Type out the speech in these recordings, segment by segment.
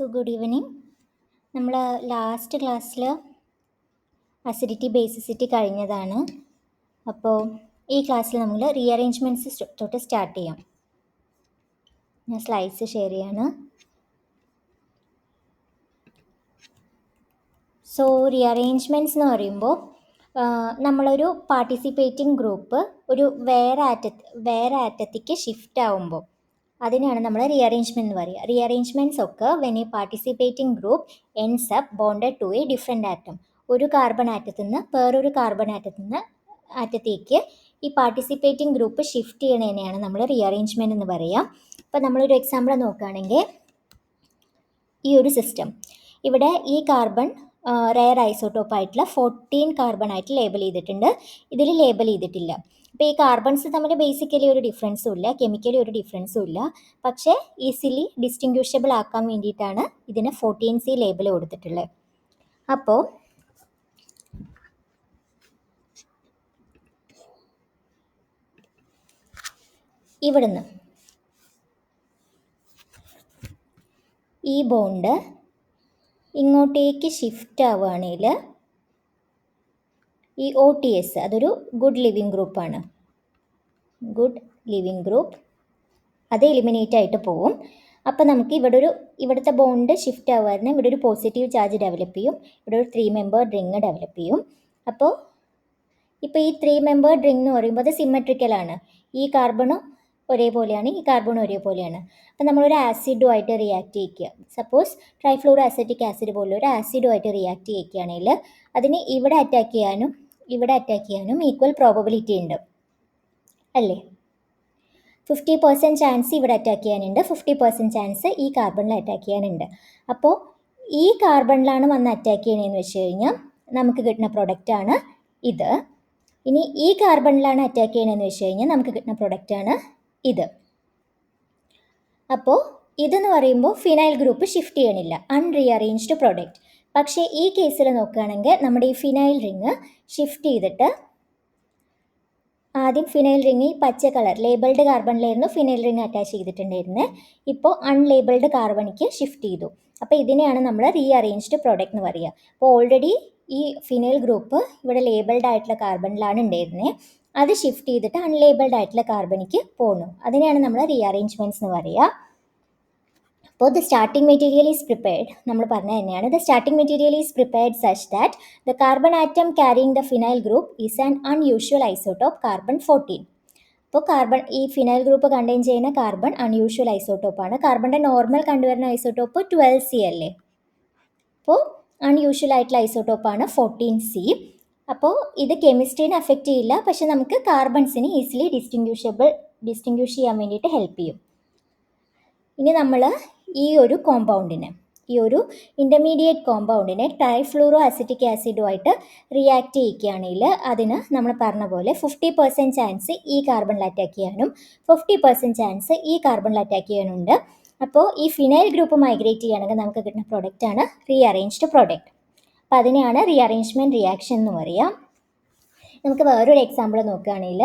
Good evening. നമ്മൾ last ക്ലാസ്സിൽ acidity basicity കഴിഞ്ഞതാണ്. അപ്പോൾ ഈ ക്ലാസ്സിൽ നമ്മൾ റീഅറേഞ്ച്മെൻറ്റ്സ് തൊട്ട് സ്റ്റാർട്ട് ചെയ്യാം. ഞാൻ സ്ലൈഡ്സ് ഷെയർ ചെയ്യാണ്. സോ റീഅറേഞ്ച്മെൻറ്റ്സ് എന്ന് പറയുമ്പോൾ നമ്മളൊരു പാർട്ടിസിപ്പേറ്റിംഗ് ഗ്രൂപ്പ് ഒരു വേറെ ആറ്റത്തേക്ക് ഷിഫ്റ്റ് ആവുമ്പോൾ അതിനെയാണ് നമ്മൾ റീഅറേഞ്ച്മെൻറ്റ് എന്ന് പറയുക. റീഅറേഞ്ച്മെൻറ്റ്സ് ഒക്കെ when a participating group ends up bonded to a different atom. ഒരു കാർബൺ ആറ്റത്തിൽ നിന്ന് വേറൊരു കാർബൺ ആറ്റത്തേക്ക് ഈ പാർട്ടിസിപ്പേറ്റിംഗ് ഗ്രൂപ്പ് ഷിഫ്റ്റ് ചെയ്യണതിനെയാണ് നമ്മൾ റീഅറേഞ്ച്മെൻറ്റ് എന്ന് പറയുക. ഇപ്പോൾ നമ്മളൊരു എക്സാമ്പിൾ നോക്കുകയാണെങ്കിൽ ഈ ഒരു സിസ്റ്റം, ഇവിടെ ഈ കാർബൺ റെയർ ഐസോട്ടോപ്പ് ആയിട്ടുള്ള 14 കാർബൺ ആയിട്ട് ലേബൽ ചെയ്തിട്ടുണ്ട്, ഇതിൽ ലേബൽ ചെയ്തിട്ടില്ല. അപ്പോൾ ഈ കാർബൺസ് തമ്മിൽ ബേസിക്കലി ഒരു ഡിഫറൻസും ഇല്ല, കെമിക്കലി ഒരു ഡിഫറൻസും ഇല്ല. പക്ഷേ ഈസിലി ഡിസ്റ്റിങ്ക്വിഷബിൾ ആക്കാൻ വേണ്ടിയിട്ടാണ് ഇതിന് 14C ലേബൽ കൊടുത്തിട്ടുള്ളത്. അപ്പോൾ ഇവിടുന്ന് ഈ ബോണ്ട് ഇങ്ങോട്ടേക്ക് ഷിഫ്റ്റ് ആവുകയാണെങ്കിൽ ഈ OTS അതൊരു ഗുഡ് ലിവിങ് ഗ്രൂപ്പാണ്. ഗുഡ് ലിവിങ് ഗ്രൂപ്പ് അത് എലിമിനേറ്റ് ആയിട്ട് പോവും. അപ്പോൾ നമുക്ക് ഇവിടുത്തെ ബോണ്ട് ഷിഫ്റ്റ് ആവുകയായിരുന്നു, ഇവിടെ ഒരു പോസിറ്റീവ് ചാർജ് ഡെവലപ്പ് ചെയ്യും, ഇവിടെ ഒരു 3 മെമ്പേർഡ് റിങ് ഡെവലപ്പ് ചെയ്യും. അപ്പോൾ ഇപ്പോൾ ഈ 3 മെമ്പേർഡ് റിങ് എന്ന് പറയുമ്പോൾ അത് സിമെട്രിക്കലാണ്. ഈ കാർബണും ഒരേപോലെയാണ്, ഈ കാർബണും ഒരേപോലെയാണ്. അപ്പോൾ നമ്മളൊരു ആസിഡുമായിട്ട് റിയാക്ട് ചെയ്യിക്കുക, സപ്പോസ് ട്രൈഫ്ലൂറോ അസറ്റിക് ആസിഡ് പോലെ ഒരു ആസിഡുമായിട്ട് റിയാക്ട് ചെയ്യിക്കുകയാണെങ്കിൽ അതിന് ഇവിടെ അറ്റാക്ക് ചെയ്യാനും ഈക്വൽ പ്രോബബിലിറ്റി ഉണ്ട് അല്ലേ? 50% ചാൻസ് ഇവിടെ അറ്റാക്ക് ചെയ്യാനുണ്ട്, 50% ചാൻസ് ഈ കാർബണിൽ അറ്റാക്ക് ചെയ്യാനുണ്ട്. അപ്പോൾ ഈ കാർബണിലാണ് വന്ന് അറ്റാക്ക് ചെയ്യണമെന്ന് വെച്ച് കഴിഞ്ഞാൽ നമുക്ക് കിട്ടുന്ന പ്രൊഡക്റ്റാണ് ഇത്. ഇനി ഈ കാർബണിലാണ് അറ്റാക്ക് ചെയ്യണമെന്ന് വെച്ച് കഴിഞ്ഞാൽ നമുക്ക് കിട്ടുന്ന പ്രൊഡക്റ്റാണ് ഇത്. അപ്പോൾ ഇതെന്ന് പറയുമ്പോൾ ഫിനൈൽ ഗ്രൂപ്പ് ഷിഫ്റ്റ് ചെയ്യണില്ല, അൺറീഅറേഞ്ച്ഡ് പ്രൊഡക്റ്റ്. പക്ഷേ ഈ കേസിൽ നോക്കുകയാണെങ്കിൽ നമ്മുടെ ഈ ഫിനൈൽ റിങ് ഷിഫ്റ്റ് ചെയ്തിട്ട് ആദ്യം ഫിനൈൽ റിങ് ഈ പച്ച കളർ ലേബിൾഡ് കാർബണിലായിരുന്നു ഫിനൈൽ റിങ് അറ്റാച്ച് ചെയ്തിട്ടുണ്ടായിരുന്നത്, ഇപ്പോൾ അൺലേബിൾഡ് കാർബണിക്ക് ഷിഫ്റ്റ് ചെയ്തു. അപ്പോൾ ഇതിനെയാണ് നമ്മൾ റീഅറേഞ്ച്ഡ് പ്രോഡക്റ്റ് എന്ന് പറയുക. അപ്പോൾ ഓൾറെഡി ഈ ഫിനൈൽ ഗ്രൂപ്പ് ഇവിടെ ലേബിൾഡ് ആയിട്ടുള്ള കാർബണിലാണ് ഉണ്ടായിരുന്നത്, അത് ഷിഫ്റ്റ് ചെയ്തിട്ട് അൺലേബിൾഡ് ആയിട്ടുള്ള കാർബണിക്ക് പോകുന്നു. അതിനെയാണ് നമ്മൾ റീഅറേഞ്ച്മെൻറ്റ്സ് എന്ന് പറയുക. അപ്പോൾ the starting material is prepared, നമ്മൾ പറഞ്ഞ തന്നെയാണ്, the starting material is prepared such that the carbon atom carrying the phenyl group is an unusual isotope carbon 14. അപ്പോൾ ഈ ഫിനൈൽ ഗ്രൂപ്പ് കണ്ടെയ്ൻ ചെയ്യുന്ന കാർബൺ അൺയൂഷ്വൽ ഐസോട്ടോപ്പാണ്. കാർബണിൻ്റെ നോർമൽ കണ്ടുവരുന്ന ഐസോട്ടോപ്പ് 12C അല്ലേ? അപ്പോൾ unusual ആയിട്ടുള്ള ഐസോട്ടോപ്പാണ് 14C. അപ്പോൾ ഇത് കെമിസ്ട്രീനെ അഫക്റ്റ് ചെയ്യില്ല, പക്ഷെ നമുക്ക് കാർബൺസിന് ഈസിലി ഡിസ്റ്റിങ്ക്വിഷ് ചെയ്യാൻ വേണ്ടിയിട്ട് ഹെൽപ്പ് ചെയ്യും. ഇനി നമ്മൾ ഈ ഒരു ഇൻ്റർമീഡിയറ്റ് കോമ്പൗണ്ടിനെ ട്രൈഫ്ലൂറോ അസറ്റിക് ആസിഡുമായിട്ട് റിയാക്ട് ചെയ്യിക്കുകയാണെങ്കിൽ അതിന് നമ്മൾ പറഞ്ഞ പോലെ 50% ചാൻസ് ഈ കാർബണിൽ അറ്റാക്ക് ചെയ്യാനും 50% ചാൻസ് ഈ കാർബണിൽ അറ്റാക്ക് ചെയ്യാനുണ്ട്. അപ്പോൾ ഈ ഫിനൈൽ ഗ്രൂപ്പ് മൈഗ്രേറ്റ് ചെയ്യുകയാണെങ്കിൽ നമുക്ക് കിട്ടുന്ന പ്രൊഡക്റ്റാണ് റീഅറേഞ്ച്ഡ് പ്രൊഡക്റ്റ്. അപ്പോൾ അതിനെയാണ് റീഅറേഞ്ച്മെൻറ്റ് റിയാക്ഷൻ എന്ന് പറയാം. നമുക്ക് വേറൊരു എക്സാമ്പിൾ നോക്കുകയാണെങ്കിൽ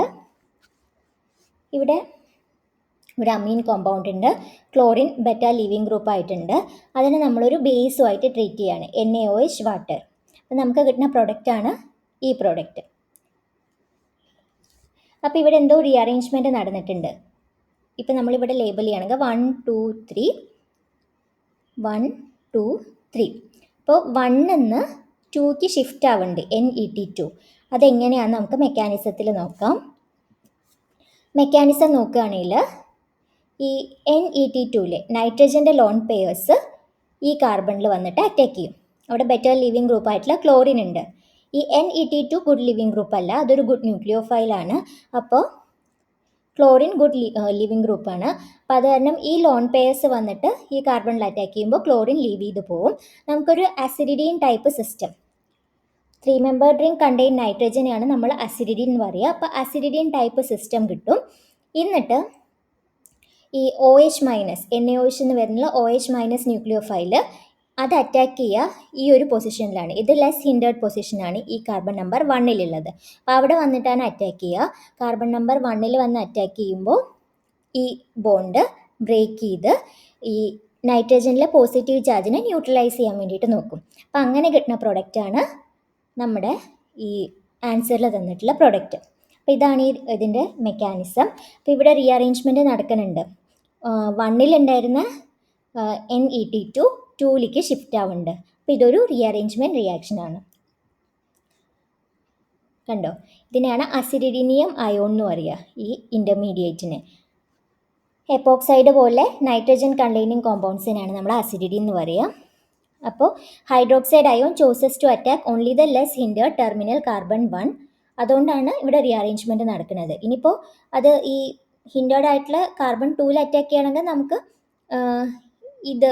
ഇവിടെ ഒരു അമീൻ കോമ്പൗണ്ട് ഉണ്ട്, ക്ലോറിൻ ബെറ്റ ലിവിങ് ഗ്രൂപ്പ് ആയിട്ടുണ്ട്, അതിനെ നമ്മളൊരു ബേസുമായിട്ട് ട്രീറ്റ് ചെയ്യാണ്, NaOH വാട്ടർ. അപ്പോൾ നമുക്ക് കിട്ടുന്ന പ്രൊഡക്റ്റാണ് ഈ പ്രൊഡക്റ്റ്. അപ്പോൾ ഇവിടെ എന്തോ റീഅറേഞ്ച്മെൻറ്റ് നടന്നിട്ടുണ്ട്. ഇപ്പോൾ നമ്മളിവിടെ ലേബൽ ചെയ്യുകയാണെങ്കിൽ 1 2 3 1 2 3. അപ്പോൾ 1 നിന്ന് 2ക്ക് ഷിഫ്റ്റ് ആവുന്നുണ്ട്, NET2. അതെങ്ങനെയാണെന്ന് നമുക്ക് മെക്കാനിസത്തിൽ നോക്കാം. മെക്കാനിസം നോക്കുകയാണെങ്കിൽ ഈ NET2ലെ നൈട്രജൻ്റെ ലോൺ പെയേഴ്സ് ഈ കാർബണിൽ വന്നിട്ട് അറ്റാക്ക് ചെയ്യും. അവിടെ ബെറ്റർ ലിവിങ് ഗ്രൂപ്പ് ആയിട്ടുള്ള ക്ലോറിൻ ഉണ്ട്. ഈ NET2 ഗുഡ് ലിവിങ് ഗ്രൂപ്പ് അല്ല, അതൊരു ഗുഡ് ന്യൂക്ലിയോഫൈലാണ്. അപ്പോൾ ക്ലോറിൻ ഗുഡ് ലിവിങ് ഗ്രൂപ്പാണ്. അപ്പോൾ അത് കാരണം ഈ ലോൺ പെയേഴ്സ് വന്നിട്ട് ഈ കാർബണിൽ അറ്റാക്ക് ചെയ്യുമ്പോൾ ക്ലോറിൻ ലീവ് ചെയ്ത് പോവും. നമുക്കൊരു aziridine type system, 3 membered ring contain നൈട്രജനെയാണ് നമ്മൾ അസിഡിഡീൻ എന്ന് പറയുക. അപ്പോൾ അസിഡിഡീൻ ടൈപ്പ് സിസ്റ്റം കിട്ടും. എന്നിട്ട് ഈ OH മൈനസ് NaOH എന്ന് വരുന്ന OH മൈനസ് ന്യൂക്ലിയോഫൈൽ അത് അറ്റാക്ക് ചെയ്യുക ഈ ഒരു പൊസിഷനിലാണ്. ഇത് ലെസ് ഹിൻഡേർഡ് പൊസിഷനാണ് ഈ കാർബൺ നമ്പർ 1ലുള്ളത്. അപ്പോൾ അവിടെ വന്നിട്ടാണ് അറ്റാക്ക് ചെയ്യുക. കാർബൺ നമ്പർ 1ൽ വന്ന് അറ്റാക്ക് ചെയ്യുമ്പോൾ ഈ ബോണ്ട് ബ്രേക്ക് ചെയ്ത് ഈ നൈട്രജനിലെ പോസിറ്റീവ് ചാർജിനെ ന്യൂട്രലൈസ് ചെയ്യാൻ വേണ്ടിയിട്ട് നോക്കും. അപ്പം അങ്ങനെ കിട്ടുന്ന പ്രൊഡക്റ്റാണ് നമ്മുടെ ഈ ആൻസറിൽ തന്നിട്ടുള്ള പ്രൊഡക്റ്റ്. അപ്പോൾ ഇതാണ് ഇതിൻ്റെ മെക്കാനിസം. അപ്പോൾ ഇവിടെ റീഅറേഞ്ച്മെൻറ്റ് നടക്കുന്നുണ്ട്. 1-ലുണ്ടായിരുന്ന NET2 2-ലേക്ക് ഷിഫ്റ്റ് ആവുന്നുണ്ട്. അപ്പോൾ ഇതൊരു റീഅറേഞ്ച്മെൻറ്റ് റിയാക്ഷനാണ്. കണ്ടോ, ഇതിനെയാണ് അസിഡിനിയം അയോൺ എന്ന് പറയുക ഈ ഇൻ്റർമീഡിയറ്റിന്. എപ്പോക്സൈഡ് പോലെ നൈട്രജൻ കണ്ടെയ്നിങ് കോമ്പൗണ്ട്സിനാണ് നമ്മൾ അസിഡിറ്റി എന്ന് പറയുക. അപ്പോൾ hydroxide ion chooses to attack only the less hindered terminal carbon 1. അതുകൊണ്ടാണ് ഇവിടെ റീഅറേഞ്ച്മെൻറ്റ് നടക്കുന്നത്. ഇനിയിപ്പോൾ അത് ഈ ഹിൻഡേർഡ് ആയിട്ടുള്ള കാർബൺ 2-ൽ അറ്റാക്ക് ചെയ്യുകയാണെങ്കിൽ നമുക്ക് ഇത്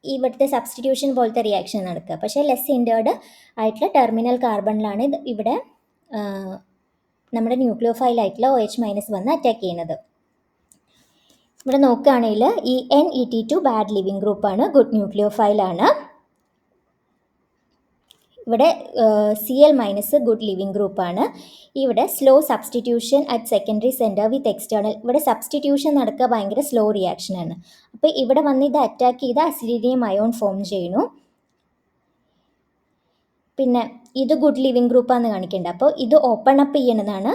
ഇവിടുത്തെ സബ്സ്റ്റിറ്റ്യൂഷൻ പോലത്തെ റിയാക്ഷൻ നടക്കുക. പക്ഷേ ലെസ് ഹിൻഡേർഡ് ആയിട്ടുള്ള ടെർമിനൽ കാർബണിലാണ് ഇത് ഇവിടെ നമ്മുടെ ന്യൂക്ലിയോഫൈൽ ആയിട്ടുള്ള OH- വന്ന് അറ്റാക്ക് ചെയ്യുന്നത്. ഇവിടെ നോക്കുകയാണെങ്കിൽ ഈ NET2 ബാഡ് ലിവിങ് ഗ്രൂപ്പാണ്, ഗുഡ് ന്യൂക്ലിയോഫൈലാണ്. ഇവിടെ Cl- ഗുഡ് ലിവിങ് ഗ്രൂപ്പാണ്. ഇവിടെ slow substitution at secondary centre with external. ഇവിടെ സബ്സ്റ്റിറ്റ്യൂഷൻ നടക്കുക ഭയങ്കര സ്ലോ റിയാക്ഷനാണ്. അപ്പോൾ ഇവിടെ വന്ന് ഇത് അറ്റാക്ക് ചെയ്ത് അസിഡിനിയം അയോൺ ഫോം ചെയ്യുന്നു. പിന്നെ ഇത് ഗുഡ് ലിവിങ് ഗ്രൂപ്പാന്ന് കാണിക്കേണ്ടത്. അപ്പോൾ ഇത് ഓപ്പൺ അപ്പ് ചെയ്യണതാണ്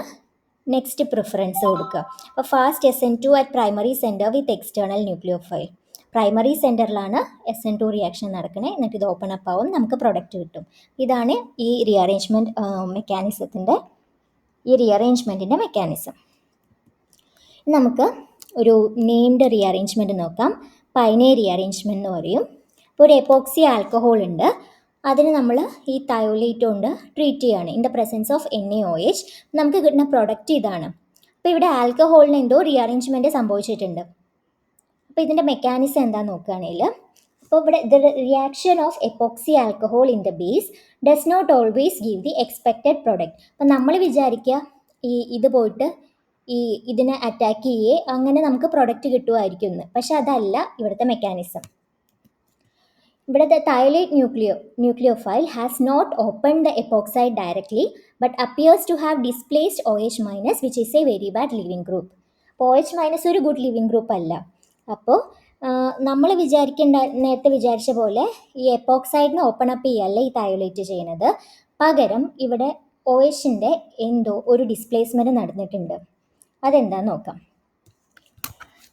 നെക്സ്റ്റ് പ്രിഫറൻസ് കൊടുക്കുക. അപ്പോൾ fast SN2 at primary centre with external nucleophile. Primary സെൻറ്ററിലാണ് SN2 റിയാക്ഷൻ നടക്കുന്നത്. എന്നിട്ട് ഇത് ഓപ്പൺ അപ്പ് ആവും, നമുക്ക് പ്രൊഡക്റ്റ് കിട്ടും. ഇതാണ് ഈ റീഅറേഞ്ച്മെൻറ്റ് റീഅറേഞ്ച്മെൻറ്റിൻ്റെ മെക്കാനിസം. നമുക്ക് ഒരു നെയിംഡ് റീഅറേഞ്ച്മെൻറ്റ് നോക്കാം. പൈനേ റീഅറേഞ്ച്മെൻറ്റ് എന്ന് പറയും. ഇപ്പോൾ ഒരു എപ്പോക്സി ആൽക്കഹോൾ ഉണ്ട്, അതിന് നമ്മൾ ഈ തയോലേറ്റ് കൊണ്ട് ട്രീറ്റ് ചെയ്യുകയാണ് in the presence of NaOH. നമുക്ക് കിട്ടുന്ന പ്രൊഡക്റ്റ് ഇതാണ്. അപ്പോൾ ഇവിടെ ആൽക്കഹോളിന് എന്തോ റീഅറേഞ്ച്മെൻറ്റ് സംഭവിച്ചിട്ടുണ്ട്. അപ്പോൾ ഇതിൻ്റെ മെക്കാനിസം എന്താണെന്ന് നോക്കുകയാണെങ്കിൽ, അപ്പോൾ ഇവിടെ the reaction of epoxy alcohol in the base does not always give the expected product. അപ്പോൾ നമ്മൾ വിചാരിക്കുക ഇത് പോയിട്ട് ഇതിനെ അറ്റാക്ക് ചെയ്യേ അങ്ങനെ നമുക്ക് പ്രൊഡക്റ്റ് കിട്ടുമായിരിക്കും എന്ന്. പക്ഷെ അതല്ല ഇവിടുത്തെ മെക്കാനിസം. ഇവിടെ the thiolate nucleophile has not opened the epoxide directly but appears to have displaced OH- which is a very bad leaving group. അപ്പോൾ OH- ഒരു ഗുഡ് ലിവിങ് ഗ്രൂപ്പ് അല്ല. അപ്പോൾ നമ്മൾ നേരത്തെ വിചാരിച്ച പോലെ ഈ എപ്പോക്സൈഡിനെ ഓപ്പൺ അപ്പ് ചെയ്യല്ല ഈ തയോലേറ്റ് ചെയ്യുന്നത്. പകരം ഇവിടെ OH-ൻ്റെ എന്തോ ഒരു ഡിസ്പ്ലേസ്മെൻറ്റ് നടന്നിട്ടുണ്ട്. അതെന്താണെന്ന് നോക്കാം.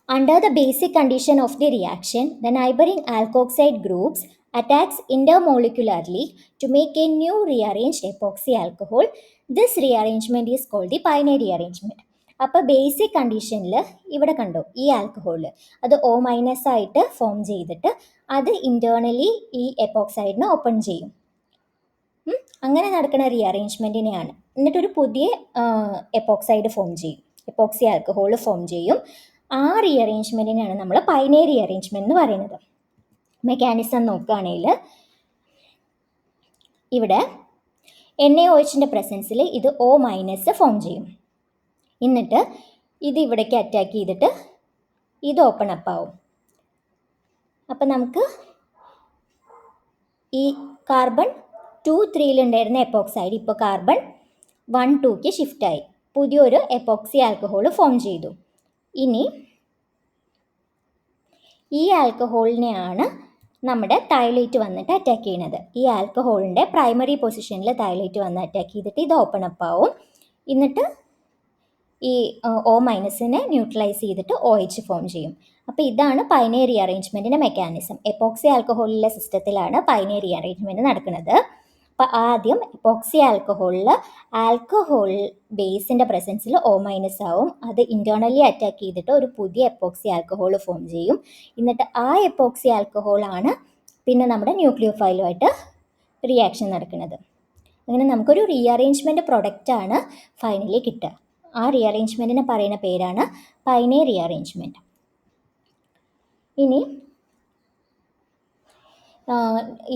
Under the basic condition of the reaction, the neighboring alkoxide groups attacks intermolecularly to make a new rearranged epoxy alcohol. This rearrangement is called the Pioneer rearrangement. അപ്പോൾ ബേസിക് കണ്ടീഷനിൽ ഇവിടെ കണ്ടോ ഈ ആൽക്കഹോൾ അത് O- ആയിട്ട് ഫോം ചെയ്തിട്ട് അത് internally ഈ എപ്പോക്സൈഡിനെ ഓപ്പൺ ചെയ്യും. അങ്ങനെ നടക്കുന്ന റീഅറേഞ്ച്മെൻറ്റിനെയാണ്. എന്നിട്ടൊരു പുതിയ എപ്പോക്സൈഡ് ഫോം ചെയ്യും, എപ്പോക്സി ആൽക്കഹോൾ ഫോം ചെയ്യും. ആ റീഅറേഞ്ച്മെൻറ്റിനാണ് നമ്മൾ പൈനേ റീഅറേഞ്ച്മെൻറ്റ് എന്ന് പറയുന്നത്. മെക്കാനിസം നോക്കുകയാണെങ്കിൽ ഇവിടെ NaOH-ൻ്റെ പ്രസൻസിൽ ഇത് O- ഫോം ചെയ്യും. എന്നിട്ട് ഇത് ഇവിടേക്ക് അറ്റാക്ക് ചെയ്തിട്ട് ഇത് ഓപ്പൺ അപ്പ് ആവും. അപ്പം നമുക്ക് ഈ കാർബൺ 2-3-ലുണ്ടായിരുന്ന എപ്പോക്സൈഡ് ഇപ്പോൾ കാർബൺ 1-2-ക്ക് ഷിഫ്റ്റായി, പുതിയൊരു എപ്പോക്സി ആൽക്കഹോൾ ഫോം ചെയ്തു. ഇനി ഈ ആൽക്കഹോളിനെയാണ് നമ്മുടെ തയോലേറ്റ് വന്നിട്ട് അറ്റാക്ക് ചെയ്യുന്നത്. ഈ ആൽക്കഹോളിൻ്റെ പ്രൈമറി പൊസിഷനിൽ തയോലേറ്റ് വന്ന് അറ്റാക്ക് ചെയ്തിട്ട് ഇത് ഓപ്പൺ അപ്പ് ആവും. എന്നിട്ട് ഈ O- ന്യൂട്രലൈസ് ചെയ്തിട്ട് OH ഫോം ചെയ്യും. അപ്പോൾ ഇതാണ് പൈനേ റീഅറേഞ്ച്മെൻറ്റിൻ്റെ മെക്കാനിസം. എപ്പോക്സി ആൽക്കഹോളിലെ സിസ്റ്റത്തിലാണ് പൈനേ റീഅറേഞ്ച്മെൻറ്റ് നടക്കുന്നത്. അപ്പോൾ ആദ്യം എപ്പോക്സി ആൽക്കഹോളിൽ ആൽക്കഹോൾ ബേസിൻ്റെ പ്രസൻസിൽ O- ആവും. അത് ഇൻറ്റേർണലി അറ്റാക്ക് ചെയ്തിട്ട് ഒരു പുതിയ എപ്പോക്സി ആൽക്കഹോൾ ഫോം ചെയ്യും. എന്നിട്ട് ആ എപ്പോക്സി ആൽക്കഹോളാണ് പിന്നെ നമ്മുടെ ന്യൂക്ലിയോഫൈലുമായിട്ട് റിയാക്ഷൻ നടക്കുന്നത്. അങ്ങനെ നമുക്കൊരു റീഅറേഞ്ച്മെൻറ്റ് പ്രൊഡക്റ്റാണ് ഫൈനലി കിട്ടുക. ആ റീഅറേഞ്ച്മെൻറ്റിനെ പറയുന്ന പേരാണ് പൈനേ റീഅറേഞ്ച്മെൻറ്റ്. ഇനി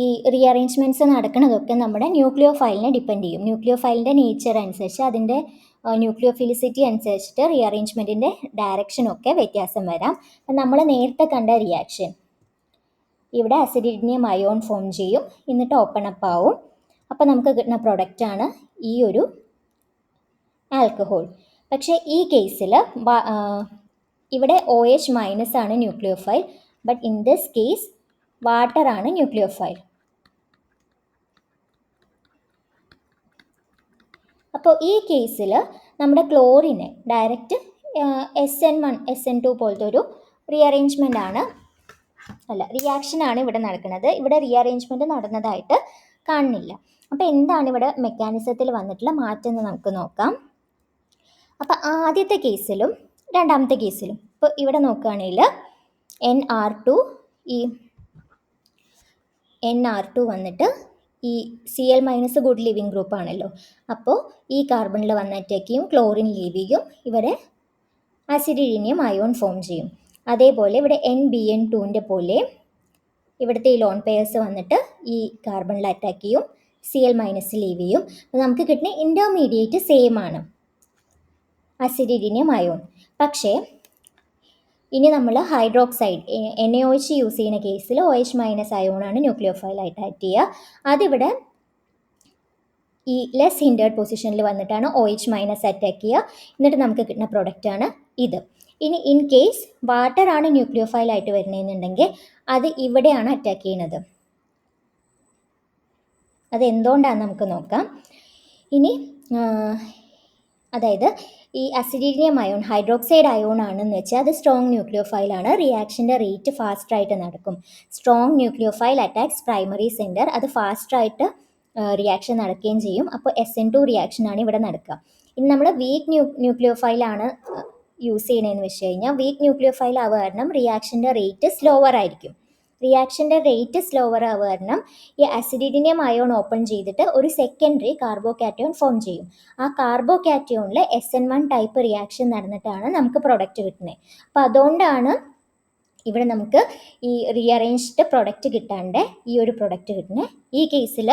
ഈ റീഅറേഞ്ച്മെൻറ്റ്സ് നടക്കുന്നതൊക്കെ നമ്മുടെ ന്യൂക്ലിയോഫൈലിനെ ഡിപ്പെൻഡ് ചെയ്യും. ന്യൂക്ലിയോഫൈലിൻ്റെ നേച്ചർ അനുസരിച്ച് അതിൻ്റെ ന്യൂക്ലിയോഫിലിസിറ്റി അനുസരിച്ചിട്ട് റീഅറേഞ്ച്മെൻറ്റിൻ്റെ ഡയറക്ഷനൊക്കെ വ്യത്യാസം വരാം. അപ്പം നമ്മൾ നേരത്തെ കണ്ട റിയാക്ഷൻ ഇവിടെ അസിഡിനിയം അയോൺ ഫോം ചെയ്യും, എന്നിട്ട് ഓപ്പൺ അപ്പ് ആവും. അപ്പോൾ നമുക്ക് കിട്ടുന്ന പ്രൊഡക്റ്റാണ് ഈ ഒരു ആൽക്കഹോൾ. പക്ഷേ ഈ കേസിൽ ഇവിടെ OH- ആണ് nucleophile, but in this case water ആണ് ന്യൂക്ലിയോഫൈൽ. അപ്പോൾ ഈ കേസിൽ നമ്മുടെ ക്ലോറിനെ ഡയറക്റ്റ് SN1 SN2 പോലത്തെ ഒരു റീഅറേഞ്ച്മെൻ്റ് ആണ്, അല്ല റിയാക്ഷനാണ് ഇവിടെ നടക്കുന്നത്. ഇവിടെ റീഅറേഞ്ച്മെൻറ്റ് നടന്നതായിട്ട് കാണുന്നില്ല. അപ്പോൾ എന്താണ് ഇവിടെ മെക്കാനിസത്തിൽ വന്നിട്ടുള്ള മാറ്റം എന്ന് നമുക്ക് നോക്കാം. അപ്പോൾ ആദ്യത്തെ കേസിലും രണ്ടാമത്തെ കേസിലും ഇപ്പോൾ ഇവിടെ നോക്കുകയാണെങ്കിൽ NR2 ഈ NR2 വന്നിട്ട് ഈ Cl- ഗുഡ് ലിവിങ് ഗ്രൂപ്പ് ആണല്ലോ. അപ്പോൾ ഈ കാർബണിൽ വന്ന് അറ്റാക്ക് ചെയ്യും, ക്ലോറിൻ ലീവ് ചെയ്യും, ഇവിടെ ആസിഡിനിയം അയോൺ ഫോം ചെയ്യും. അതേപോലെ ഇവിടെ NBN2ൻ്റെ പോലെ ഇവിടുത്തെ ഈ ലോൺ പെയർസ് വന്നിട്ട് ഈ കാർബണിൽ അറ്റാക്ക് ചെയ്യും, Cl- ലീവ് ചെയ്യും. അപ്പോൾ നമുക്ക് കിട്ടുന്ന ഇൻ്റർമീഡിയറ്റ് സെയിം ആണ്, ആസിഡിനിയം അയോൺ. പക്ഷേ ഇനി നമ്മൾ ഹൈഡ്രോക്സൈഡ് NaOH യൂസ് ചെയ്യുന്ന കേസിൽ OH- അയോണാണ് ന്യൂക്ലിയോഫൈലായിട്ട് ആക്ട് ചെയ്യുക. അതിവിടെ ഈ ലെസ് ഹിൻഡേർഡ് പൊസിഷനിൽ വന്നിട്ടാണ് OH- അറ്റാക്ക് ചെയ്യുക. എന്നിട്ട് നമുക്ക് കിട്ടുന്ന പ്രൊഡക്റ്റാണ് ഇത്. ഇനി ഇൻ കേസ് വാട്ടർ ആണ് ന്യൂക്ലിയോഫൈലായിട്ട് വരുന്നതെന്നുണ്ടെങ്കിൽ അത് ഇവിടെയാണ് അറ്റാക്ക് ചെയ്യുന്നത്. അത് എന്തുകൊണ്ടാണെന്ന് നമുക്ക് നോക്കാം. ഇനി അതായത് ഈ അസിഡിനിയം അയോൺ ഹൈഡ്രോക്സൈഡ് അയോൺ ആണെന്ന് വെച്ചാൽ അത് സ്ട്രോങ് ന്യൂക്ലിയോഫൈലാണ്. റിയാക്ഷൻ്റെ റേറ്റ് ഫാസ്റ്റായിട്ട് നടക്കും. Strong nucleophile attacks primary centre, അത് ഫാസ്റ്റായിട്ട് റിയാക്ഷൻ നടക്കുകയും ചെയ്യും. അപ്പോൾ SN2 റിയാക്ഷനാണ് ഇവിടെ നടക്കുക. ഇനി നമ്മൾ വീക്ക് ന്യൂക്ലിയോഫൈലാണ് യൂസ് ചെയ്യണതെന്ന് വെച്ച് കഴിഞ്ഞാൽ വീക്ക് ന്യൂക്ലിയോഫൈൽ ആവുക കാരണം റിയാക്ഷൻ്റെ റേറ്റ് സ്ലോവർ ആയിരിക്കും. റിയാക്ഷൻ്റെ റേറ്റ് സ്ലോവർ ആവുക കാരണം ഈ അസിഡിനിയം അയോൺ ഓപ്പൺ ചെയ്തിട്ട് ഒരു സെക്കൻഡറി കാർബോകാറ്റയോൺ ഫോം ചെയ്യും. ആ കാർബോകാറ്റയോണിൽ SN1 ടൈപ്പ് റിയാക്ഷൻ നടന്നിട്ടാണ് നമുക്ക് പ്രൊഡക്റ്റ് കിട്ടുന്നത്. അപ്പോൾ അതുകൊണ്ടാണ് ഇവിടെ നമുക്ക് ഈ റീഅറേഞ്ച്ഡ് പ്രൊഡക്റ്റ് കിട്ടാണ്ട് ഈ ഒരു പ്രൊഡക്റ്റ് കിട്ടുന്നത്. ഈ കേസിൽ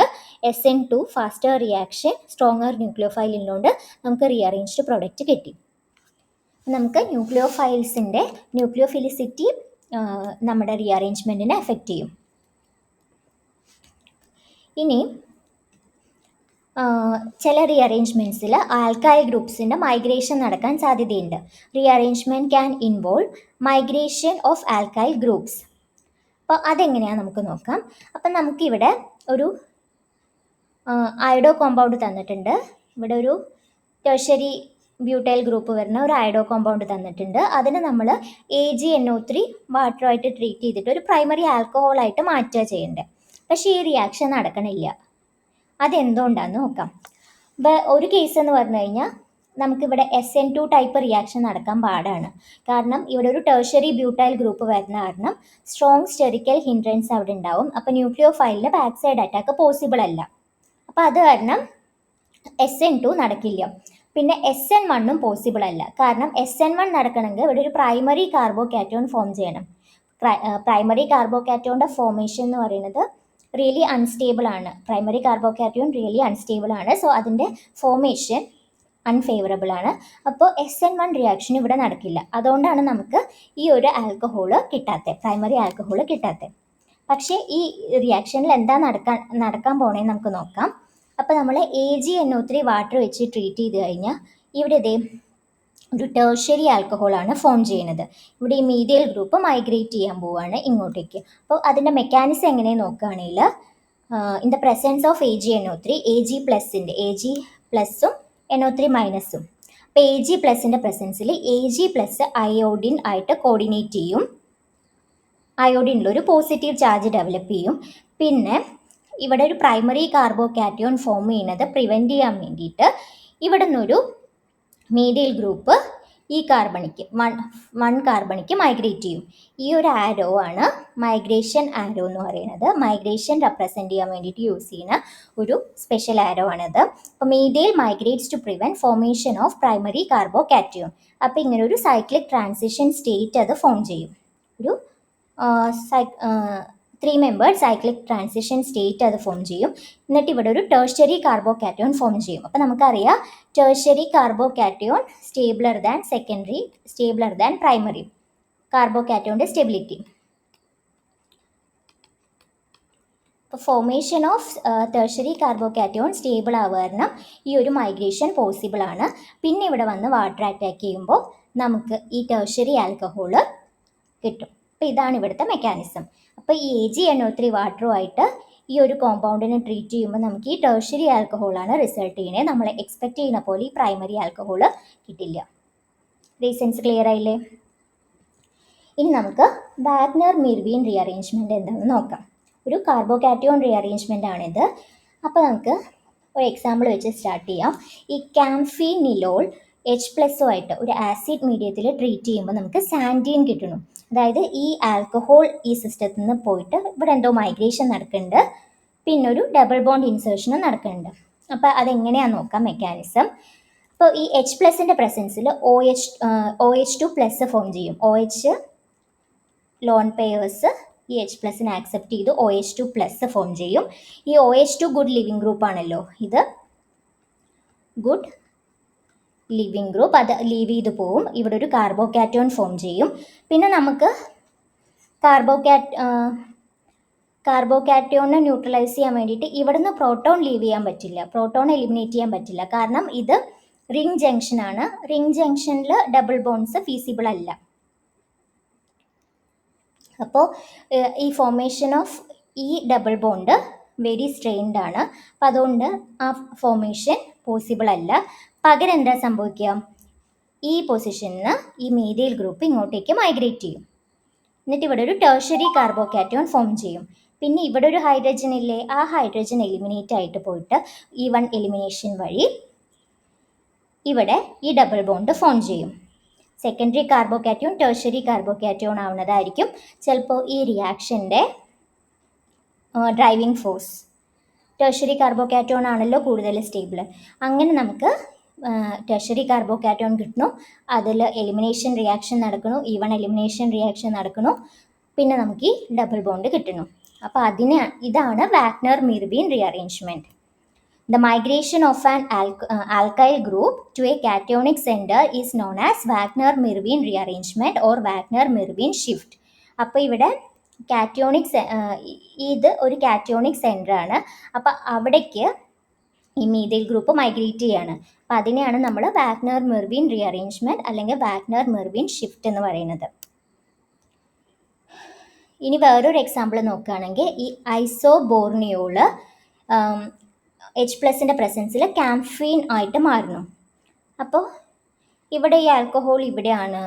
SN2 faster reaction stronger nucleophile ഉള്ളതുകൊണ്ട് നമുക്ക് റീഅറേഞ്ച്ഡ് പ്രൊഡക്റ്റ് കിട്ടി. നമുക്ക് ന്യൂക്ലിയോഫൈൽസിൻ്റെ ന്യൂക്ലിയോഫിലിസിറ്റി നമ്മുടെ റീഅറേഞ്ച്മെൻറ്റിനെ എഫക്റ്റ് ചെയ്യും. ഇനി ചില റീഅറേഞ്ച്മെൻറ്റ്സിൽ ആൽക്കൈൽ ഗ്രൂപ്പ്സിൻ്റെ മൈഗ്രേഷൻ നടക്കാൻ സാധ്യതയുണ്ട്. Rearrangement can involve migration of alkyl groups. അപ്പോൾ അതെങ്ങനെയാണ് നമുക്ക് നോക്കാം. അപ്പം നമുക്കിവിടെ ഒരു അയഡോ കോമ്പൗണ്ട് തന്നിട്ടുണ്ട്. ഇവിടെ ഒരു ടെർഷ്യറി ബ്യൂട്ടൈൽ ഗ്രൂപ്പ് വരുന്ന ഒരു അയഡോ കോമ്പൗണ്ട് തന്നിട്ടുണ്ട്. അതിന് നമ്മൾ AgNO3 വാട്ടറുമായിട്ട് ട്രീറ്റ് ചെയ്തിട്ട് ഒരു പ്രൈമറി ആൽക്കഹോളായിട്ട് മാറ്റുക ചെയ്യേണ്ടത്. പക്ഷേ ഈ റിയാക്ഷൻ നടക്കണില്ല. അതെന്തുകൊണ്ടാണെന്ന് നോക്കാം. ഒരു കേസ് എന്ന് പറഞ്ഞു കഴിഞ്ഞാൽ നമുക്കിവിടെ SN2 ടൈപ്പ് റിയാക്ഷൻ നടക്കാൻ പാടാണ്. കാരണം ഇവിടെ ഒരു ടെർഷ്യറി ബ്യൂട്ടൈൽ ഗ്രൂപ്പ് വരുന്ന കാരണം സ്ട്രോങ് സ്റ്റെറിക്കൽ ഹിൻഡ്രൻസ് അവിടെ ഉണ്ടാവും. അപ്പോൾ ന്യൂക്ലിയോഫൈലിന് ബാക്ക് സൈഡ് അറ്റാക്ക് പോസിബിൾ അല്ല. അപ്പോൾ അത് കാരണം SN2 നടക്കില്ല. പിന്നെ SN1 പോസിബിൾ അല്ല. കാരണം SN1 നടക്കണമെങ്കിൽ ഇവിടെ ഒരു പ്രൈമറി കാർബോകാറ്റയോൺ ഫോം ചെയ്യണം. പ്രൈമറി കാർബോകാറ്റയോണിൻ്റെ ഫോർമേഷൻ എന്ന് പറയുന്നത് റിയലി അൺസ്റ്റേബിൾ ആണ്. പ്രൈമറി കാർബോകാറ്റയോൺ റിയലി അൺസ്റ്റേബിൾ ആണ്. സോ അതിൻ്റെ ഫോർമേഷൻ അൺഫേവറബിൾ ആണ്. അപ്പോൾ SN1 റിയാക്ഷൻ ഇവിടെ നടക്കില്ല. അതുകൊണ്ടാണ് നമുക്ക് ഈ ഒരു ആൽക്കഹോൾ കിട്ടാത്തത്, പ്രൈമറി ആൽക്കഹോൾ കിട്ടാത്തത്. പക്ഷേ ഈ റിയാക്ഷനിൽ എന്താ നടക്കാൻ പോണേന്ന് നമുക്ക് നോക്കാം. അപ്പോൾ നമ്മൾ AgNO3 വാട്ടർ വെച്ച് ട്രീറ്റ് ചെയ്ത് കഴിഞ്ഞാൽ ഇവിടെ ഇതേ ഒരു ടെർഷ്യറി ആൽക്കഹോളാണ് ഫോം ചെയ്യുന്നത്. ഇവിടെ ഈ മീഥൈൽ ഗ്രൂപ്പ് മൈഗ്രേറ്റ് ചെയ്യാൻ പോവുകയാണ് ഇങ്ങോട്ടേക്ക്. അപ്പോൾ അതിൻ്റെ മെക്കാനിസം എങ്ങനെ നോക്കുകയാണെങ്കിൽ in the presence of AgNO3 Ag പ്ലസിൻ്റെ Ag പ്ലസും NO3 മൈനസും. അപ്പോൾ Ag പ്ലസിൻ്റെ പ്രസൻസിൽ Ag പ്ലസ് അയോഡിൻ ആയിട്ട് കോർഡിനേറ്റ് ചെയ്യും. അയോഡിനിലൊരു പോസിറ്റീവ് ചാർജ് ഡെവലപ്പ് ചെയ്യും. പിന്നെ ഇവിടെ ഒരു പ്രൈമറി കാർബോകാറ്റയോൺ ഫോം ചെയ്യുന്നത് പ്രിവെൻറ്റ് ചെയ്യാൻ വേണ്ടിയിട്ട് ഇവിടെ നിന്നൊരു മീഥൈൽ ഗ്രൂപ്പ് ഈ കാർബണിക്ക് വൺ കാർബണിക്ക് മൈഗ്രേറ്റ് ചെയ്യും. ഈ ഒരു ആരോ ആണ് മൈഗ്രേഷൻ ആരോ എന്ന് പറയുന്നത്. മൈഗ്രേഷൻ റെപ്രസെൻറ്റ് ചെയ്യാൻ വേണ്ടിയിട്ട് യൂസ് ചെയ്യുന്ന ഒരു സ്പെഷ്യൽ ആരോ ആണിത്. അപ്പോൾ methyl migrates to prevent formation of primary carbocation. അപ്പോൾ ഇങ്ങനെ ഒരു സൈക്ലിക് ട്രാൻസിഷൻ സ്റ്റേറ്റ് അത് ഫോം ചെയ്യും. ഒരു 3 മെമ്പേർഡ് സൈക്ലിക് ട്രാൻസിഷൻ സ്റ്റേറ്റ് അത് ഫോം ചെയ്യും. എന്നിട്ട് ഇവിടെ ഒരു ടെർഷ്യറി കാർബോകാറ്റയോൺ ഫോം ചെയ്യും. അപ്പോൾ നമുക്കറിയാം tertiary carbocation stabler than secondary, stabler than primary കാർബോകാറ്റയോണിൻ്റെ സ്റ്റെബിലിറ്റി. അപ്പോൾ formation of tertiary carbocation stable ആവുക കാരണം ഈ ഒരു മൈഗ്രേഷൻ പോസിബിൾ ആണ്. പിന്നെ ഇവിടെ വന്ന് വാട്ടർ അറ്റാക്ക് ചെയ്യുമ്പോൾ നമുക്ക് ഈ ടെർഷ്യറി ആൽക്കഹോള് കിട്ടും. അപ്പോൾ ഇതാണ് ഇവിടുത്തെ മെക്കാനിസം. അപ്പോൾ ഈ AgNO3 വാട്ടറുമായിട്ട് ഈ ഒരു കോമ്പൗണ്ടിനെ ട്രീറ്റ് ചെയ്യുമ്പോൾ നമുക്ക് ഈ ടെർഷ്യറി ആൽക്കഹോളാണ് റിസൾട്ട് ചെയ്യുന്നത്. നമ്മൾ എക്സ്പെക്ട് ചെയ്യുന്ന പോലെ ഈ പ്രൈമറി ആൽക്കഹോൾ കിട്ടില്ല. റീസൺസ് ക്ലിയർ ആയില്ലേ? ഇനി നമുക്ക് വാഗ്നർ മിർവീൻ റീഅറേഞ്ച്മെൻറ്റ് എന്താണെന്ന് നോക്കാം. ഒരു കാർബോകാറ്റയോൺ റീഅറേഞ്ച്മെൻ്റ് ആണിത്. അപ്പോൾ നമുക്ക് ഒരു എക്സാമ്പിൾ വെച്ച് സ്റ്റാർട്ട് ചെയ്യാം. ഈ ക്യാംഫിനിലോൾ H+ആയിട്ട് ഒരു ആസിഡ് മീഡിയത്തിൽ ട്രീറ്റ് ചെയ്യുമ്പോൾ നമുക്ക് സാൻറ്റീൻ കിട്ടുന്നു. അതായത് ഈ ആൽക്കഹോൾ ഈ സിസ്റ്റത്തിൽ നിന്ന് പോയിട്ട് ഇവിടെ എന്തോ മൈഗ്രേഷൻ നടക്കുന്നുണ്ട്, പിന്നെ ഒരു ഡബിൾ ബോണ്ട് ഇൻസേർഷനും നടക്കുന്നുണ്ട്. അപ്പോൾ അതെങ്ങനെയാണെന്ന് നോക്കാം മെക്കാനിസം. അപ്പോൾ ഈ H+ൻ്റെ പ്രസൻസിൽ OH2+ ഫോം ചെയ്യും. OH ലോൺ പെയേഴ്സ് ഈ H+നെ ആക്സെപ്റ്റ് ചെയ്ത് OH2+ ഫോം ചെയ്യും. ഈ OH2 ഗുഡ് ലിവിങ് ഗ്രൂപ്പ് ആണല്ലോ, ഇത് ഗുഡ് ലിവിങ് ഗ്രൂപ്പ്, അത് ലീവ് ചെയ്ത് പോവും. ഇവിടെ ഒരു കാർബോകാറ്റോൺ ഫോം ചെയ്യും. പിന്നെ നമുക്ക് കാർബോകാറ്റോണിനെ ന്യൂട്രലൈസ് ചെയ്യാൻ വേണ്ടിയിട്ട് ഇവിടുന്ന് പ്രോട്ടോൺ ലീവ് ചെയ്യാൻ പറ്റില്ല, പ്രോട്ടോൺ എലിമിനേറ്റ് ചെയ്യാൻ പറ്റില്ല. കാരണം ഇത് റിംഗ് ജംഗ്ഷൻ ആണ്. റിംഗ് ജംഗ്ഷനിൽ ഡബിൾ ബോണ്ട്സ് ഫീസിബിൾ അല്ല. അപ്പോൾ ഈ ഫോർമേഷൻ ഓഫ് ഈ ഡബിൾ ബോണ്ട് വെരി സ്ട്രെയിൻഡ് ആണ്. അപ്പം അതുകൊണ്ട് ആ ഫോർമേഷൻ പോസിബിൾ അല്ല. പകരം എന്താ സംഭവിക്കുക, ഈ പൊസിഷനിൽ ഈ മീഥൈൽ ഗ്രൂപ്പ് ഇങ്ങോട്ടേക്ക് മൈഗ്രേറ്റ് ചെയ്യും. എന്നിട്ട് ഇവിടെ ഒരു ടെർഷ്യറി കാർബോകാറ്റോൺ ഫോം ചെയ്യും. പിന്നെ ഇവിടെ ഒരു ഹൈഡ്രജൻ ഇല്ലേ, ആ ഹൈഡ്രജൻ എലിമിനേറ്റ് ആയിട്ട് പോയിട്ട് E1 എലിമിനേഷൻ വഴി ഇവിടെ ഈ ഡബിൾ ബോണ്ട് ഫോം ചെയ്യും. സെക്കൻഡറി കാർബോകാറ്റോൺ ടെർഷ്യറി കാർബോകാറ്റോൺ ആവുന്നതായിരിക്കും ചിലപ്പോൾ ഈ റിയാക്ഷൻ്റെ ഡ്രൈവിംഗ് ഫോഴ്സ്. ടെർഷ്യറി കാർബോകാറ്റോൺ ആണല്ലോ കൂടുതൽ സ്റ്റേബിൾ. അങ്ങനെ നമുക്ക് ടെർഷ്യറി കാർബോകാറ്റോൺ കിട്ടുന്നു, അതിൽ എലിമിനേഷൻ റിയാക്ഷൻ നടക്കുന്നു, E1 എലിമിനേഷൻ റിയാക്ഷൻ നടക്കുന്നു, പിന്നെ നമുക്ക് ഈ ഡബിൾ ബോണ്ട് കിട്ടുന്നു. അപ്പോൾ ഇതാണ് Wagner Meerwein rearrangement. The migration of an alkyl group to a cationic center is known as Wagner-Mirvin rearrangement or Wagner-Mirvin shift. അപ്പോൾ ഇവിടെ ഇത് ഒരു കാറ്റയോണിക് സെൻറ്റർ ആണ്. അപ്പോൾ അവിടേക്ക് ഈ മീഥൈൽ ഗ്രൂപ്പ് മൈഗ്രേറ്റ് ചെയ്യാണ്. അപ്പോൾ അതിനെയാണ് നമ്മൾ വാഗ്നർ-മിർവീൻ റീഅറേഞ്ച്മെൻറ്റ് അല്ലെങ്കിൽ വാഗ്നർ-മിർവീൻ ഷിഫ്റ്റ് എന്ന് പറയുന്നത്. ഇനി വേറൊരു എക്സാമ്പിൾ നോക്കുകയാണെങ്കിൽ ഈ ഐസോബോർണിയോള് H+ൻ്റെ പ്രസൻസിൽ ക്യാംഫീൻ ആയിട്ട് മാറുന്നു. അപ്പോൾ ഇവിടെ ഈ ആൽക്കഹോൾ ഇവിടെയാണ്,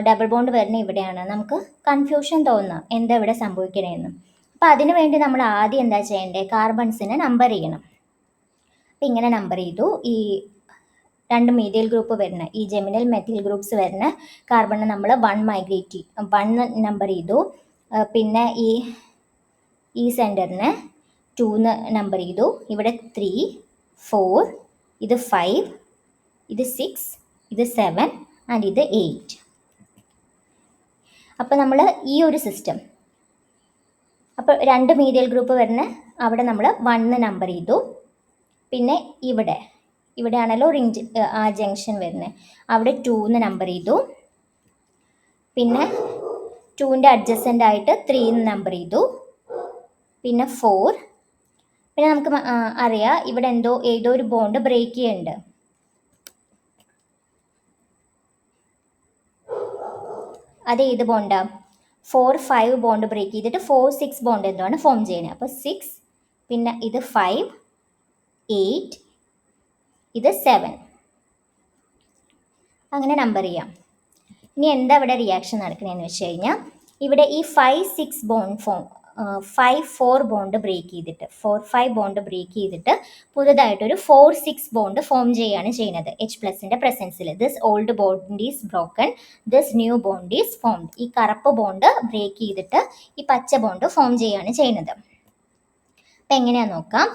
ഡബിൾ ബോണ്ട് വരുന്ന ഇവിടെയാണ്. നമുക്ക് കൺഫ്യൂഷൻ തോന്നാം എന്താ ഇവിടെ സംഭവിക്കണേന്ന്. അപ്പോൾ അതിനു വേണ്ടി നമ്മൾ ആദ്യം എന്താ ചെയ്യേണ്ടത്, കാർബൺസിനെ നമ്പർ ചെയ്യണം. അപ്പം ഇങ്ങനെ നമ്പർ ചെയ്തു. ഈ 2 മീഥൈൽ ഗ്രൂപ്പ് വരുന്ന ഈ ജെമിനൽ മെഥിൽ ഗ്രൂപ്പ്സ് വരുന്ന കാർബണിനെ നമ്മൾ 1 നമ്പർ ചെയ്തു. പിന്നെ ഈ സെൻറ്ററിനെ 2 നമ്പർ ചെയ്തു. ഇവിടെ 3, 4, ഇത് 5, ഇത് 6, ഇത് 7 ആൻഡ് ഇത് 8. അപ്പോൾ നമ്മൾ ഈ ഒരു സിസ്റ്റം, അപ്പോൾ 2 മീഥൈൽ ഗ്രൂപ്പ് വരുന്ന അവിടെ നമ്മൾ 1 നമ്പർ ചെയ്തു. പിന്നെ ഇവിടെയാണല്ലോ റിംഗ് ആ ജംഗ്ഷൻ വരുന്നത്, അവിടെ 2 നമ്പർ ചെയ്തു. പിന്നെ 2ൻ്റെ അഡ്ജസൻ്റ് ആയിട്ട് 3 നമ്പർ ചെയ്തു. പിന്നെ 4. പിന്നെ നമുക്ക് അറിയാം ഇവിടെ ഏതോ ഒരു ബോണ്ട് ബ്രേക്ക് ചെയ്യുന്നുണ്ട്. അത് ഏത് ബോണ്ടാ, 4, 5 ബോണ്ട് ബ്രേക്ക് ചെയ്തിട്ട് 4, 6 ബോണ്ട് എന്താണ് ഫോം ചെയ്യുന്നത്. അപ്പോൾ 6, പിന്നെ ഇത് 5, 8, ഇത് 7, അങ്ങനെ നമ്പർ ചെയ്യാം. ഇനി എന്താ ഇവിടെ റിയാക്ഷൻ നടക്കണതെന്ന് വെച്ച് കഴിഞ്ഞാൽ ഇവിടെ ഈ 5, 6 ബോണ്ട് 5, 4 ബോണ്ട് ബ്രേക്ക് ചെയ്തിട്ട് 4, 5 ബോണ്ട് ബ്രേക്ക് ചെയ്തിട്ട് പുതുതായിട്ടൊരു 4, 6 ബോണ്ട് ഫോം ചെയ്യുകയാണ് ചെയ്യുന്നത് H+ൻ്റെ പ്രസൻസിൽ. This old bond is broken, this new bond is formed. ഈ കറുപ്പ് ബോണ്ട് ബ്രേക്ക് ചെയ്തിട്ട് ഈ പച്ച ബോണ്ട് ഫോം ചെയ്യുകയാണ് ചെയ്യുന്നത്. അപ്പം എങ്ങനെയാണെന്ന് നോക്കാം.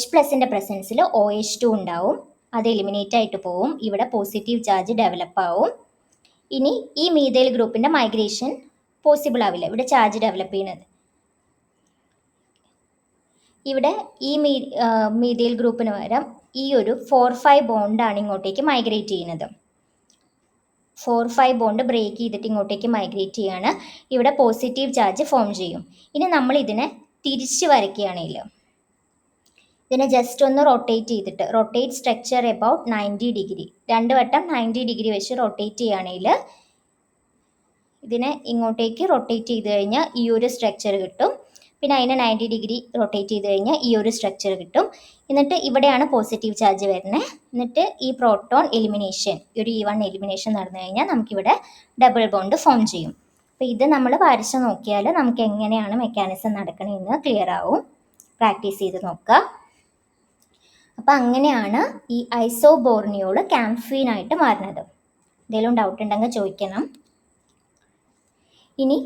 H+ൻ്റെ പ്രസൻസിൽ OH2 ഉണ്ടാവും, അത് എലിമിനേറ്റ് ആയിട്ട് പോവും. ഇവിടെ പോസിറ്റീവ് ചാർജ് ഡെവലപ്പ് ആവും. ഇനി ഈ മീഥൈൽ ഗ്രൂപ്പിൻ്റെ മൈഗ്രേഷൻ പോസിബിൾ ആവില്ല, ഇവിടെ ചാർജ് ഡെവലപ്പ് ചെയ്യുന്നത്. ഇവിടെ ഈ മീഥൈൽ ഗ്രൂപ്പിന് പകരം ഈ ഒരു 4, 5 ബോണ്ടാണ് ഇങ്ങോട്ടേക്ക് മൈഗ്രേറ്റ് ചെയ്യുന്നത്. 4, 5 ബോണ്ട് ബ്രേക്ക് ചെയ്തിട്ട് ഇങ്ങോട്ടേക്ക് മൈഗ്രേറ്റ് ചെയ്യാണ്. ഇവിടെ പോസിറ്റീവ് ചാർജ് ഫോം ചെയ്യും. ഇനി നമ്മൾ ഇതിനെ തിരിച്ച് വരയ്ക്കുകയാണെങ്കിൽ ഇതിനെ ജസ്റ്റ് ഒന്ന് റൊട്ടേറ്റ് ചെയ്തിട്ട്, റൊട്ടേറ്റ് സ്ട്രക്ചർ എബൌട്ട് 90 ഡിഗ്രി, 2 വട്ടം 90 ഡിഗ്രി വെച്ച് റൊട്ടേറ്റ് ചെയ്യുകയാണെങ്കിൽ ഇതിനെ ഇങ്ങോട്ടേക്ക് റൊട്ടേറ്റ് ചെയ്ത് കഴിഞ്ഞാൽ ഈ ഒരു സ്ട്രക്ചർ കിട്ടും. പിന്നെ അതിനെ 90 ഡിഗ്രി റൊട്ടേറ്റ് ചെയ്ത് കഴിഞ്ഞാൽ ഈ ഒരു സ്ട്രക്ചർ കിട്ടും. എന്നിട്ട് ഇവിടെയാണ് പോസിറ്റീവ് ചാർജ് വരുന്നത്. എന്നിട്ട് ഈ പ്രോട്ടോൺ എലിമിനേഷൻ, ഒരു E1 എലിമിനേഷൻ നടന്നു കഴിഞ്ഞാൽ നമുക്കിവിടെ ഡബിൾ ബോണ്ട് ഫോം ചെയ്യും. അപ്പോൾ ഇത് നമ്മൾ വരച്ച് നോക്കിയാൽ നമുക്ക് എങ്ങനെയാണ് മെക്കാനിസം നടക്കണമെന്ന് ക്ലിയർ ആവും. പ്രാക്ടീസ് ചെയ്ത് നോക്കുക. അപ്പം അങ്ങനെയാണ് ഈ ഐസോബോർണിയോൾ ക്യാംഫീനായിട്ട് മാറുന്നത്. എന്തെങ്കിലും ഡൗട്ട് ഉണ്ടെങ്കിൽ ചോദിക്കണം. ഇനി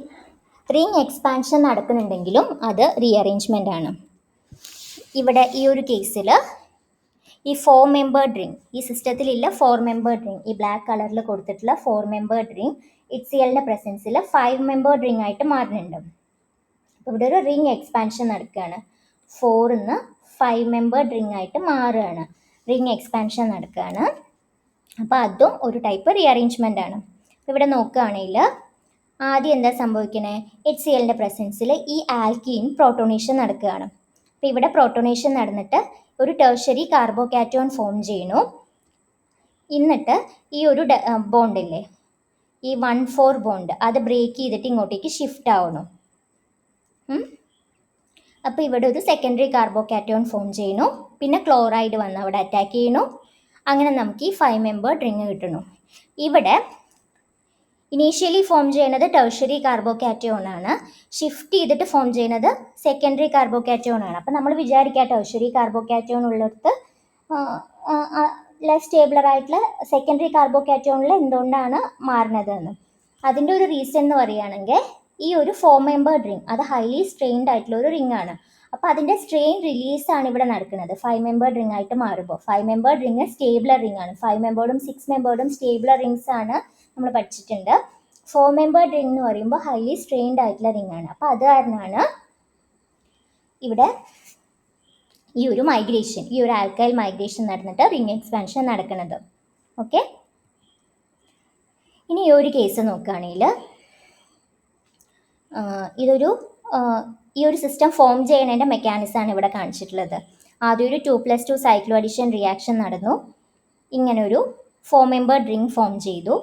റിംഗ് എക്സ്പാൻഷൻ നടക്കുന്നുണ്ടെങ്കിലും അത് റീഅറേഞ്ച്മെൻ്റ് ആണ്. ഇവിടെ ഈ ഒരു കേസിൽ ഈ 4 മെമ്പേർഡ് റിംഗ്, ഈ സിസ്റ്റത്തിലില്ല 4 മെമ്പേർഡ് റിംഗ്, ഈ ബ്ലാക്ക് കളറിൽ കൊടുത്തിട്ടുള്ള 4 മെമ്പേർഡ് റിംഗ് HClന്റെ പ്രസൻസിൽ 5 മെമ്പേർഡ് റിംഗ് ആയിട്ട് മാറുന്നുണ്ട്. അപ്പോൾ ഇവിടെ ഒരു റിംഗ് എക്സ്പാൻഷൻ നടക്കുകയാണ്. 4ന്ന് 5 മെമ്പേർഡ് റിംഗ് ആയിട്ട് മാറുകയാണ്. റിംഗ് എക്സ്പാൻഷൻ നടക്കുകയാണ്. അപ്പോൾ അതും ഒരു ടൈപ്പ് റീഅറേഞ്ച്മെൻ്റ് ആണ്. ഇവിടെ നോക്കുകയാണെങ്കിൽ ആദ്യം എന്താ സംഭവിക്കുന്നത്? HClന്റെ പ്രസൻസിൽ ഈ ആൽക്കീൻ പ്രോട്ടോണേഷൻ നടക്കുകയാണ്. അപ്പോൾ ഇവിടെ പ്രോട്ടോണേഷൻ നടന്നിട്ട് ഒരു ടെർഷ്യറി കാർബോകാറ്റോൺ ഫോം ചെയ്യണു. എന്നിട്ട് ഈ ഒരു ബോണ്ടില്ലേ, ഈ 1,4 ബോണ്ട്, അത് ബ്രേക്ക് ചെയ്തിട്ട് ഇങ്ങോട്ടേക്ക് ഷിഫ്റ്റ് ആവണം. അപ്പോൾ ഇവിടെ ഒരു സെക്കൻഡറി കാർബോകാറ്റോൺ ഫോം ചെയ്യണു. പിന്നെ ക്ലോറൈഡ് വന്ന് അവിടെ അറ്റാക്ക് ചെയ്യണു. അങ്ങനെ നമുക്ക് ഈ 5 മെമ്പേർഡ് റിംഗ് കിട്ടണു. ഇവിടെ ഇനീഷ്യലി ഫോം ചെയ്യുന്നത് ടെർഷ്യറി കാർബോകാറ്റോൺ ആണ്. ഷിഫ്റ്റ് ചെയ്തിട്ട് ഫോം ചെയ്യുന്നത് സെക്കൻഡറി കാർബോകാറ്റോൺ ആണ്. അപ്പം നമ്മൾ വിചാരിക്കുക ടെർഷ്യറി കാർബോകാറ്റോൺ ഉള്ളിടത്ത് ലെസ് സ്റ്റേബിളർ ആയിട്ടുള്ള സെക്കൻഡറി കാർബോകാറ്റോണിൽ എന്തുകൊണ്ടാണ് മാറുന്നതെന്ന്. അതിൻ്റെ ഒരു റീസൺ എന്ന് പറയുകയാണെങ്കിൽ ഈ ഒരു 4 മെമ്പേർഡ് റിംഗ് അത് ഹൈലി സ്ട്രെയിൻഡ് ആയിട്ടുള്ള ഒരു റിംഗ് ആണ്. അപ്പോൾ അതിൻ്റെ സ്ട്രെയിൻ റിലീസാണ് ഇവിടെ നടക്കുന്നത് 5 മെമ്പേർഡ് റിംഗ് ആയിട്ട് മാറുമ്പോൾ. 5 മെമ്പേർഡ് റിംഗ് സ്റ്റേബിളർ റിംഗ് ആണ്. 5 മെമ്പേർഡും 6 മെമ്പേർഡും സ്റ്റേബിളർ റിംഗ്സ് ആണ് നമ്മൾ പഠിച്ചിട്ടുണ്ട്. 4 മെമ്പേർഡ് റിംഗ് എന്ന് പറയുമ്പോൾ ഹൈലി സ്ട്രെയിൻഡ് ആയിട്ടുള്ള റിംഗ് ആണ്. അപ്പോൾ അത് കാരണമാണ് ഇവിടെ ഈ ഒരു മൈഗ്രേഷൻ, ഈ ഒരു ആൽക്കൈൽ മൈഗ്രേഷൻ നടന്നിട്ട് റിംഗ് എക്സ്പാൻഷൻ നടക്കുന്നത്. ഓക്കെ, ഇനി ഈ ഒരു കേസ് നോക്കുകയാണെങ്കിൽ ഈ ഒരു സിസ്റ്റം ഫോം ചെയ്യുന്നതിൻ്റെ മെക്കാനിസമാണ് ഇവിടെ കാണിച്ചിട്ടുള്ളത്. ആദ്യം ഒരു 2+2 സൈക്ലോ അഡിഷൻ റിയാക്ഷൻ നടന്നു. ഇങ്ങനൊരു 4 മെമ്പേർഡ് റിംഗ് ഫോം ചെയ്തു.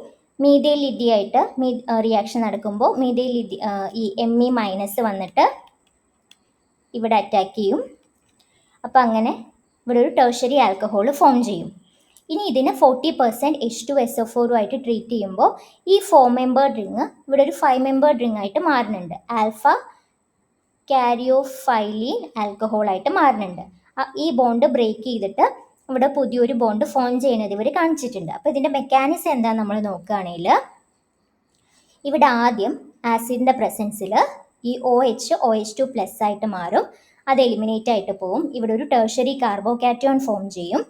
മീഥൈൽ ലിഥിയായിട്ട് റിയാക്ഷൻ നടക്കുമ്പോൾ മീഥൈൽ ലിഥി ഈ Me- വന്നിട്ട് ഇവിടെ അറ്റാക്ക് ചെയ്യും. അപ്പോൾ അങ്ങനെ ഇവിടെ ഒരു ടെർഷ്യറി ആൽക്കഹോൾ ഫോം ചെയ്യും. ഇനി ഇതിന് 40% H2SO4 ആയിട്ട് ട്രീറ്റ് ചെയ്യുമ്പോൾ ഈ 4 മെമ്പേർഡ് റിംഗ് ഇവിടെ ഒരു 5 മെമ്പേർഡ് റിംഗ് ആയിട്ട് മാറുന്നുണ്ട്. ആൽഫ കാരിയോഫൈലീൻ ആൽക്കഹോളായിട്ട് മാറുന്നുണ്ട്. ഈ ബോണ്ട് ബ്രേക്ക് ചെയ്തിട്ട് ഇവിടെ പുതിയൊരു ബോണ്ട് ഫോം ചെയ്യുന്നത് ഇവർ കാണിച്ചിട്ടുണ്ട്. അപ്പോൾ ഇതിൻ്റെ മെക്കാനിസം എന്താ നമ്മൾ നോക്കുകയാണെങ്കിൽ ഇവിടെ ആദ്യം ആസിഡിൻ്റെ പ്രസൻസിൽ ഈ OH2+ ആയിട്ട് മാറും. അത് എലിമിനേറ്റ് ആയിട്ട് പോവും. ഇവിടെ ഒരു ടെർഷ്യറി കാർബോകാറ്റോൺ ഫോം ചെയ്യും.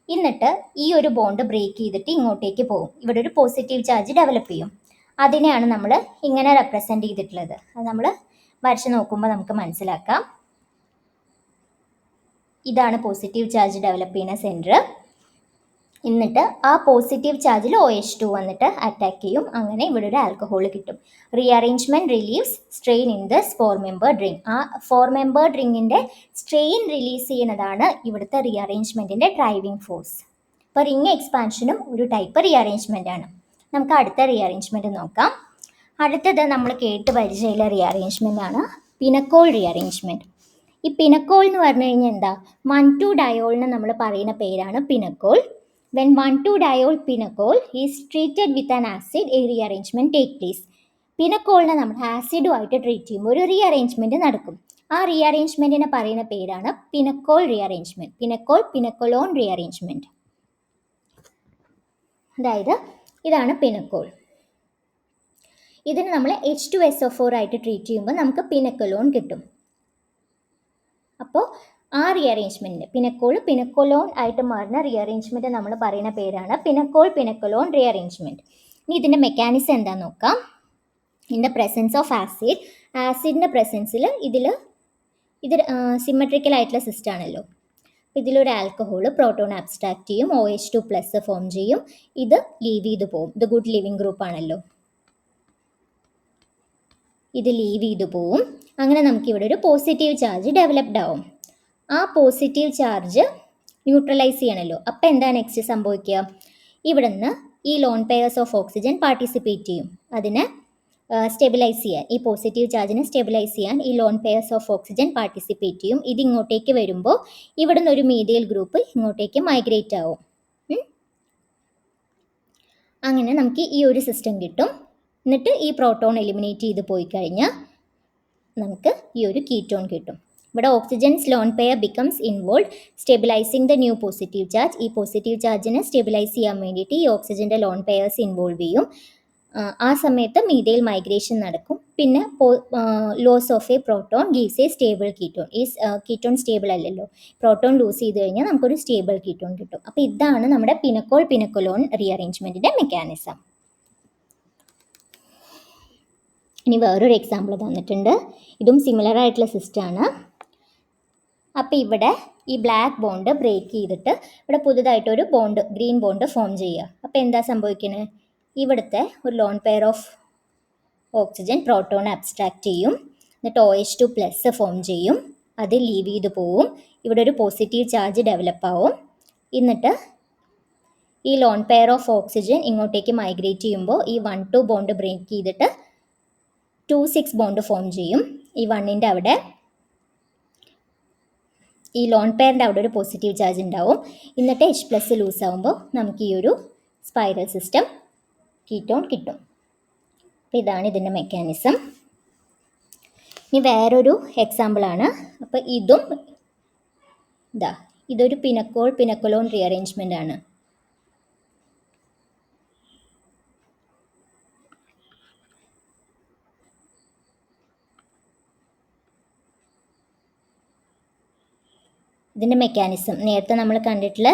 എന്നിട്ട് ഈ ഒരു ബോണ്ട് ബ്രേക്ക് ചെയ്തിട്ട് ഇങ്ങോട്ടേക്ക് പോകും. ഇവിടെ ഒരു പോസിറ്റീവ് ചാർജ് ഡെവലപ്പ് ചെയ്യും. അതിനെയാണ് നമ്മൾ ഇങ്ങനെ റെപ്രസെൻ്റ് ചെയ്തിട്ടുള്ളത്. അത് നമ്മൾ വരച്ച് നോക്കുമ്പോൾ നമുക്ക് മനസ്സിലാക്കാം. ഇതാണ് പോസിറ്റീവ് ചാർജ് ഡെവലപ്പ് ചെയ്യുന്ന സെൻറ്റർ. എന്നിട്ട് ആ പോസിറ്റീവ് ചാർജിൽ OH2 വന്നിട്ട് അറ്റാക്ക് ചെയ്യും. അങ്ങനെ ഇവിടെ ഒരു ആൽക്കഹോൾ കിട്ടും. Rearrangement relieves strain in this 4 membered ring. ആ 4 മെമ്പേർഡ് റിങ്ങിൻ്റെ സ്ട്രെയിൻ റിലീസ് ചെയ്യുന്നതാണ് ഇവിടുത്തെ റീഅറേഞ്ച്മെൻറ്റിൻ്റെ ഡ്രൈവിംഗ് ഫോഴ്സ്. അപ്പോൾ റിംഗ് എക്സ്പാൻഷനും ഒരു ടൈപ്പ് റീഅറേഞ്ച്മെൻ്റ് ആണ്. നമുക്ക് അടുത്ത റീഅറേഞ്ച്മെൻറ്റ് നോക്കാം. അടുത്തത് നമ്മൾ കേട്ട് പരിചയമുള്ള റീഅറേഞ്ച്മെൻ്റ് ആണ് പിനക്കോൾ റീഅറേഞ്ച്മെൻറ്റ്. ഈ പിനക്കോൾ എന്ന് പറഞ്ഞു കഴിഞ്ഞാൽ എന്താ? 1,2-ഡയോളിന് നമ്മൾ പറയുന്ന പേരാണ് പിനക്കോൾ. When 1,2-diol pinacol is treated with an acid, a rearrangement take place. പിനക്കോളിനെ നമ്മൾ ആസിഡുമായിട്ട് ട്രീറ്റ് ചെയ്യുമ്പോൾ ഒരു റീഅറേഞ്ച്മെൻറ്റ് നടക്കും. ആ റീഅറേഞ്ച്മെൻറ്റിനെ പറയുന്ന പേരാണ് പിനക്കോൾ റീഅറേഞ്ച്മെൻറ്റ്. പിനക്കോലോൺ റീഅറേഞ്ച്മെൻറ്റ്. അതായത് ഇതാണ് പിനക്കോൾ. ഇതിന് നമ്മൾ H2SO4 ആയിട്ട് ട്രീറ്റ് ചെയ്യുമ്പോൾ നമുക്ക് പിനക്കലോൺ കിട്ടും. അപ്പോൾ ആ റീഅറേഞ്ച്മെൻറ്റ് പിനക്കോലോൺ ആയിട്ട് മാറുന്ന റീഅറേഞ്ച്മെൻറ്റ് നമ്മൾ പറയുന്ന പേരാണ് പിനക്കോലോൺ റീഅറേഞ്ച്മെൻറ്റ്. ഇനി ഇതിൻ്റെ മെക്കാനിസം എന്താണെന്ന് നോക്കാം. ഇൻ ദ പ്രസൻസ് ഓഫ് ആസിഡിൻ്റെ പ്രസൻസിൽ ഇത് സിമെട്രിക്കൽ ആയിട്ടുള്ള സിസ്റ്റം ആണല്ലോ. ഇതിലൊരു ആൽക്കഹോൾ പ്രോട്ടോൺ അബ്സ്ട്രാക്ട് ചെയ്യും, OH2+ ഫോം ചെയ്യും. ഇത് ലീവ് ചെയ്ത് പോകും. ഇത് ഗുഡ് ലിവിങ് ഗ്രൂപ്പ് ആണല്ലോ. ഇത് ലീവ് ചെയ്ത് പോവും. അങ്ങനെ നമുക്കിവിടെ ഒരു പോസിറ്റീവ് ചാർജ് ഡെവലപ്ഡ് ആവും. ആ പോസിറ്റീവ് ചാർജ് ന്യൂട്രലൈസ് ചെയ്യണമല്ലോ. അപ്പോൾ എന്താ നെക്സ്റ്റ് സംഭവിക്കുക? ഇവിടെ നിന്ന് ഈ loan pairs of oxygen participate ചെയ്യും. അതിനെ സ്റ്റെബിലൈസ് ചെയ്യാൻ, ഈ പോസിറ്റീവ് ചാർജിനെ സ്റ്റെബിലൈസ് ചെയ്യാൻ ഈ loan pairs of oxygen participate ചെയ്യും. ഇത് ഇങ്ങോട്ടേക്ക് വരുമ്പോൾ ഇവിടുന്ന് ഒരു മീഥൈൽ ഗ്രൂപ്പ് ഇങ്ങോട്ടേക്ക് മൈഗ്രേറ്റ് ആവും. അങ്ങനെ നമുക്ക് ഈ ഒരു സിസ്റ്റം കിട്ടും. എന്നിട്ട് ഈ പ്രോട്ടോൺ എലിമിനേറ്റ് ചെയ്ത് പോയി കഴിഞ്ഞാൽ നമുക്ക് ഈ ഒരു കീറ്റോൺ കിട്ടും. ഇവിടെ oxygens lone pair becomes involve stabilising the new positive charge. ഈ പോസിറ്റീവ് ചാർജിനെ സ്റ്റെബിലൈസ് ചെയ്യാൻ വേണ്ടിയിട്ട് ഈ ഓക്സിജൻ്റെ ലോൺ പെയർസ് ഇൻവോൾവ് ചെയ്യും. ആ സമയത്ത് മീഥൈൽ മൈഗ്രേഷൻ നടക്കും. പിന്നെ loss of a proton gives a stable ketone. ഈ കീറ്റോൺ സ്റ്റേബിൾ അല്ലല്ലോ, പ്രോട്ടോൺ ലൂസ് ചെയ്ത് കഴിഞ്ഞാൽ നമുക്കൊരു സ്റ്റേബിൾ കീറ്റോൺ കിട്ടും. അപ്പോൾ ഇതാണ് നമ്മുടെ പിനക്കോൾ പിനക്കലോൺ റീഅറേഞ്ച്മെൻറ്റിൻ്റെ മെക്കാനിസം. ഇനി വേറൊരു എക്സാമ്പിൾ തന്നിട്ടുണ്ട്. ഇതും സിമിലർ ആയിട്ടുള്ള സിസ്റ്റമാണ്. അപ്പോൾ ഇവിടെ ഈ ബ്ലാക്ക് ബോണ്ട് ബ്രേക്ക് ചെയ്തിട്ട് ഇവിടെ പുതുതായിട്ടൊരു ബോണ്ട്, ഗ്രീൻ ബോണ്ട് ഫോം ചെയ്യുക. അപ്പോൾ എന്താ സംഭവിക്കുന്നത്? ഇവിടുത്തെ ഒരു lone pair of oxygen proton abstract ചെയ്യും. എന്നിട്ട് OH2+ ഫോം ചെയ്യും. അത് ലീവ് ചെയ്ത് പോവും. ഇവിടെ ഒരു പോസിറ്റീവ് ചാർജ് ഡെവലപ്പ് ആവും. എന്നിട്ട് ഈ ലോൺ പെയർ ഓഫ് ഓക്സിജൻ ഇങ്ങോട്ടേക്ക് മൈഗ്രേറ്റ് ചെയ്യുമ്പോൾ ഈ 1,2 ബോണ്ട് ബ്രേക്ക് ചെയ്തിട്ട് 2,6 ബോണ്ട് ഫോം ചെയ്യും. ഈ 1ൻ്റെ അവിടെ, ഈ ലോൺ പെയറിൻ്റെ അവിടെ ഒരു പോസിറ്റീവ് ചാർജ് ഉണ്ടാവും. എന്നിട്ട് H+ ലൂസ് ആകുമ്പോൾ നമുക്ക് ഈ ഒരു സ്പൈറൽ സിസ്റ്റം കീറ്റോൺ കിട്ടും. അപ്പോൾ ഇതാണ് ഇതിൻ്റെ മെക്കാനിസം. ഇനി വേറൊരു എക്സാമ്പിളാണ്. അപ്പോൾ ഇതൊരു പിനക്കലോൺ റീഅറേഞ്ച്മെൻ്റ് ആണ്. ഇതിൻ്റെ മെക്കാനിസം നേരത്തെ നമ്മൾ കണ്ടിട്ടുള്ള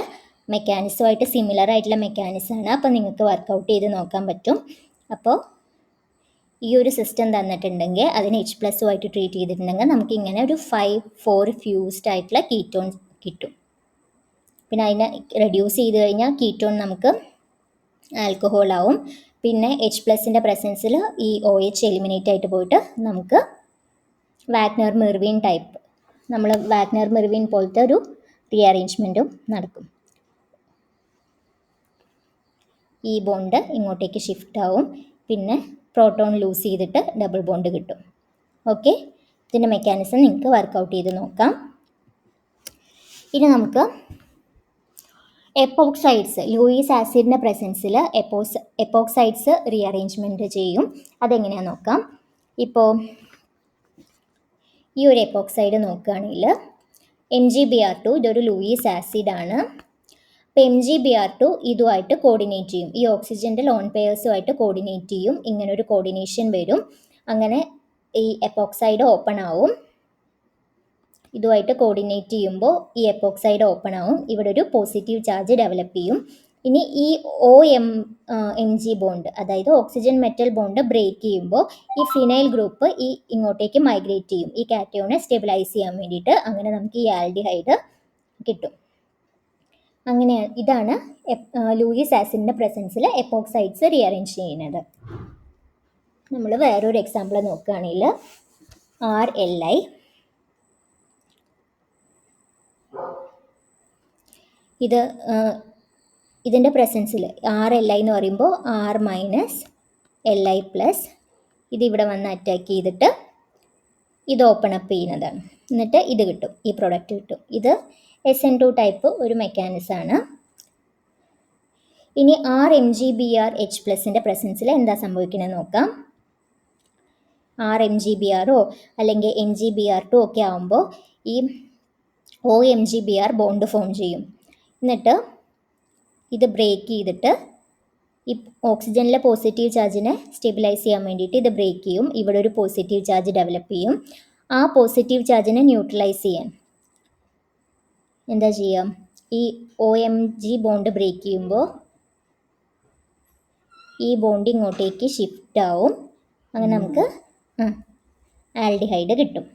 മെക്കാനിസമായിട്ട് സിമിലർ ആയിട്ടുള്ള മെക്കാനിസമാണ്. അപ്പോൾ നിങ്ങൾക്ക് വർക്കൗട്ട് ചെയ്ത് നോക്കാൻ പറ്റും. അപ്പോൾ ഈ ഒരു സിസ്റ്റം തന്നിട്ടുണ്ടെങ്കിൽ അതിന് H+ആയിട്ട് ട്രീറ്റ് ചെയ്തിട്ടുണ്ടെങ്കിൽ നമുക്ക് ഇങ്ങനെ ഒരു 5,4 ഫ്യൂസ്ഡ് ആയിട്ടുള്ള കീറ്റോൺ കിട്ടും. പിന്നെ അതിനെ റെഡ്യൂസ് ചെയ്ത് കഴിഞ്ഞാൽ കീറ്റോൺ നമുക്ക് ആൽക്കഹോൾ ആവും. പിന്നെ H+ൻ്റെ പ്രസൻസിൽ ഈ OH എലിമിനേറ്റ് ആയിട്ട് പോയിട്ട് നമുക്ക് വാഗ്നർ മെർവിൻ ടൈപ്പ്, നമ്മൾ വാഗ്നർ മെർവിൻ പോലത്തെ ഒരു റീഅറേഞ്ച്മെൻറ്റും നടക്കും. ഈ ബോണ്ട് ഇങ്ങോട്ടേക്ക് ഷിഫ്റ്റ് ആവും. പിന്നെ പ്രോട്ടോൺ ലൂസ് ചെയ്തിട്ട് ഡബിൾ ബോണ്ട് കിട്ടും. ഓക്കെ, ഇതിൻ്റെ മെക്കാനിസം നിങ്ങൾക്ക് വർക്കൗട്ട് ചെയ്ത് നോക്കാം. ഇനി നമുക്ക് എപ്പോക്സൈഡ്സ്, ലൂയിസ് ആസിഡിൻ്റെ പ്രസൻസിൽ എപ്പോക്സൈഡ്സ് റീഅറേഞ്ച്മെൻറ്റ് ചെയ്യും. അതെങ്ങനെയാണെന്ന് നോക്കാം. ഇപ്പോൾ ഈ ഒരു എപ്പോക്സൈഡ് നോക്കുകയാണെങ്കിൽ MgBr2 ഇതൊരു ലൂയിസ് ആസിഡാണ്. അപ്പോൾ MgBr2 ഇതുമായിട്ട് കോർഡിനേറ്റ് ചെയ്യും. ഈ ഓക്സിജൻ്റെ ലോൺ പെയർസുമായിട്ട് കോർഡിനേറ്റ് ചെയ്യും. ഇങ്ങനൊരു കോർഡിനേഷൻ വരും. അങ്ങനെ ഈ എപ്പോക്സൈഡ് ഓപ്പൺ ആവും. ഇതുമായിട്ട് കോർഡിനേറ്റ് ചെയ്യുമ്പോൾ ഈ എപ്പോക്സൈഡ് ഓപ്പൺ ആവും. ഇവിടെ ഒരു പോസിറ്റീവ് ചാർജ് ഡെവലപ്പ് ചെയ്യും. ഇനി ഈ OMG ബോണ്ട്, അതായത് ഓക്സിജൻ മെറ്റൽ ബോണ്ട് ബ്രേക്ക് ചെയ്യുമ്പോൾ ഈ ഫിനൈൽ ഗ്രൂപ്പ് ഇങ്ങോട്ടേക്ക് മൈഗ്രേറ്റ് ചെയ്യും, ഈ കാറ്റയോണെ സ്റ്റെബിലൈസ് ചെയ്യാൻ വേണ്ടിയിട്ട്. അങ്ങനെ നമുക്ക് ഈ ആൽഡിഹൈഡ് കിട്ടും. അങ്ങനെയാണ്, ഇതാണ് ലൂയിസ് ആസിഡിൻ്റെ പ്രസൻസിൽ എപ്പോക്സൈഡ്സ് റീഅറേഞ്ച് ചെയ്യുന്നത്. നമ്മൾ വേറൊരു എക്സാമ്പിൾ നോക്കുകയാണെങ്കിൽ RLi, ഇതിൻ്റെ പ്രസൻസിൽ RLi എന്ന് പറയുമ്പോൾ R-Li+, ഇതിവിടെ വന്ന് അറ്റാക്ക് ചെയ്തിട്ട് ഇത് ഓപ്പൺ അപ്പ് ചെയ്യുന്നതാണ്. എന്നിട്ട് ഇത് കിട്ടും, ഈ പ്രൊഡക്റ്റ് കിട്ടും. ഇത് SN2 ടൈപ്പ് ഒരു മെക്കാനിസമാണ്. ഇനി RMgBrH+ൻ്റെ പ്രസൻസിൽ എന്താ സംഭവിക്കണമെന്ന് നോക്കാം. RMgBrോ അല്ലെങ്കിൽ MgBr2 ഒക്കെ ആകുമ്പോൾ ഈ OMgBr ബോണ്ട് ഫോം ചെയ്യും. എന്നിട്ട് ഇത് ബ്രേക്ക് ചെയ്തിട്ട് ഈ ഓക്സിജനിലെ പോസിറ്റീവ് ചാർജിനെ സ്റ്റെബിലൈസ് ചെയ്യാൻ വേണ്ടിയിട്ട് ഇത് ബ്രേക്ക് ചെയ്യും. ഇവിടെ ഒരു പോസിറ്റീവ് ചാർജ് ഡെവലപ്പ് ചെയ്യും. ആ പോസിറ്റീവ് ചാർജിനെ ന്യൂട്രലൈസ് ചെയ്യാൻ എന്താ ചെയ്യാം? ഈ OMg ബോണ്ട് ബ്രേക്ക് ചെയ്യുമ്പോൾ ഈ ബോണ്ട് ഇങ്ങോട്ടേക്ക് ഷിഫ്റ്റ് ആവും. അങ്ങനെ നമുക്ക് ആൽഡിഹൈഡ് കിട്ടും.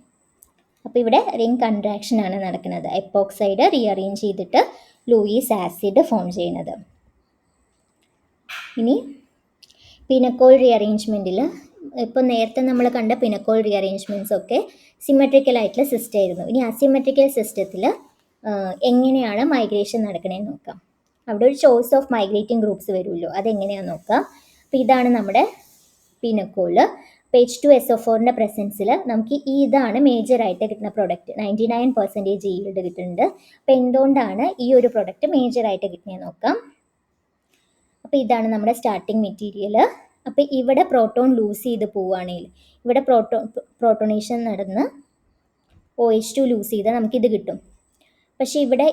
അപ്പോൾ ഇവിടെ റിംഗ് കൺട്രാക്ഷനാണ് നടക്കുന്നത്. എപ്പോക്സൈഡ് റീഅറേഞ്ച് ചെയ്തിട്ട് ലൂയിസ് ആസിഡ് ഫോം ചെയ്യുന്നത്. ഇനി പിനക്കോൾ റീഅറേഞ്ച്മെൻറ്റിൽ, ഇപ്പോൾ നേരത്തെ നമ്മൾ കണ്ട പിനക്കോൾ റീഅറേഞ്ച്മെൻറ്റ്സ് ഒക്കെ സിമെട്രിക്കൽ ആയിട്ടുള്ള സിസ്റ്റം ആയിരുന്നു. ഇനി അസിമെട്രിക്കൽ സിസ്റ്റത്തിൽ എങ്ങനെയാണ് മൈഗ്രേഷൻ നടക്കണേന്ന് നോക്കാം. അവിടെ ഒരു ചോയ്സ് ഓഫ് മൈഗ്രേറ്റിംഗ് ഗ്രൂപ്പ്സ് വരുമല്ലോ, അതെങ്ങനെയാണെന്ന് നോക്കാം. അപ്പോൾ ഇതാണ് നമ്മുടെ പിനക്കോള്. H2SO4ൻ്റെ പ്രസൻസിൽ നമുക്ക് ഇതാണ് മേജറായിട്ട് കിട്ടുന്ന പ്രൊഡക്റ്റ്. 99% ഈൽഡ് കിട്ടുന്നുണ്ട്. അപ്പോൾ എന്തുകൊണ്ടാണ് ഈ ഒരു പ്രൊഡക്റ്റ് മേജറായിട്ട് കിട്ടുന്നത് നോക്കാം. അപ്പോൾ ഇതാണ് നമ്മുടെ സ്റ്റാർട്ടിങ് മെറ്റീരിയൽ. അപ്പോൾ ഇവിടെ പ്രോട്ടോൺ ലൂസ് ചെയ്ത് പോവുകയാണെങ്കിൽ ഇവിടെ പ്രോട്ടോണേഷൻ നടന്ന് OH2 ലൂസ് ചെയ്താൽ നമുക്കിത് കിട്ടും. പക്ഷേ ഇവിടെ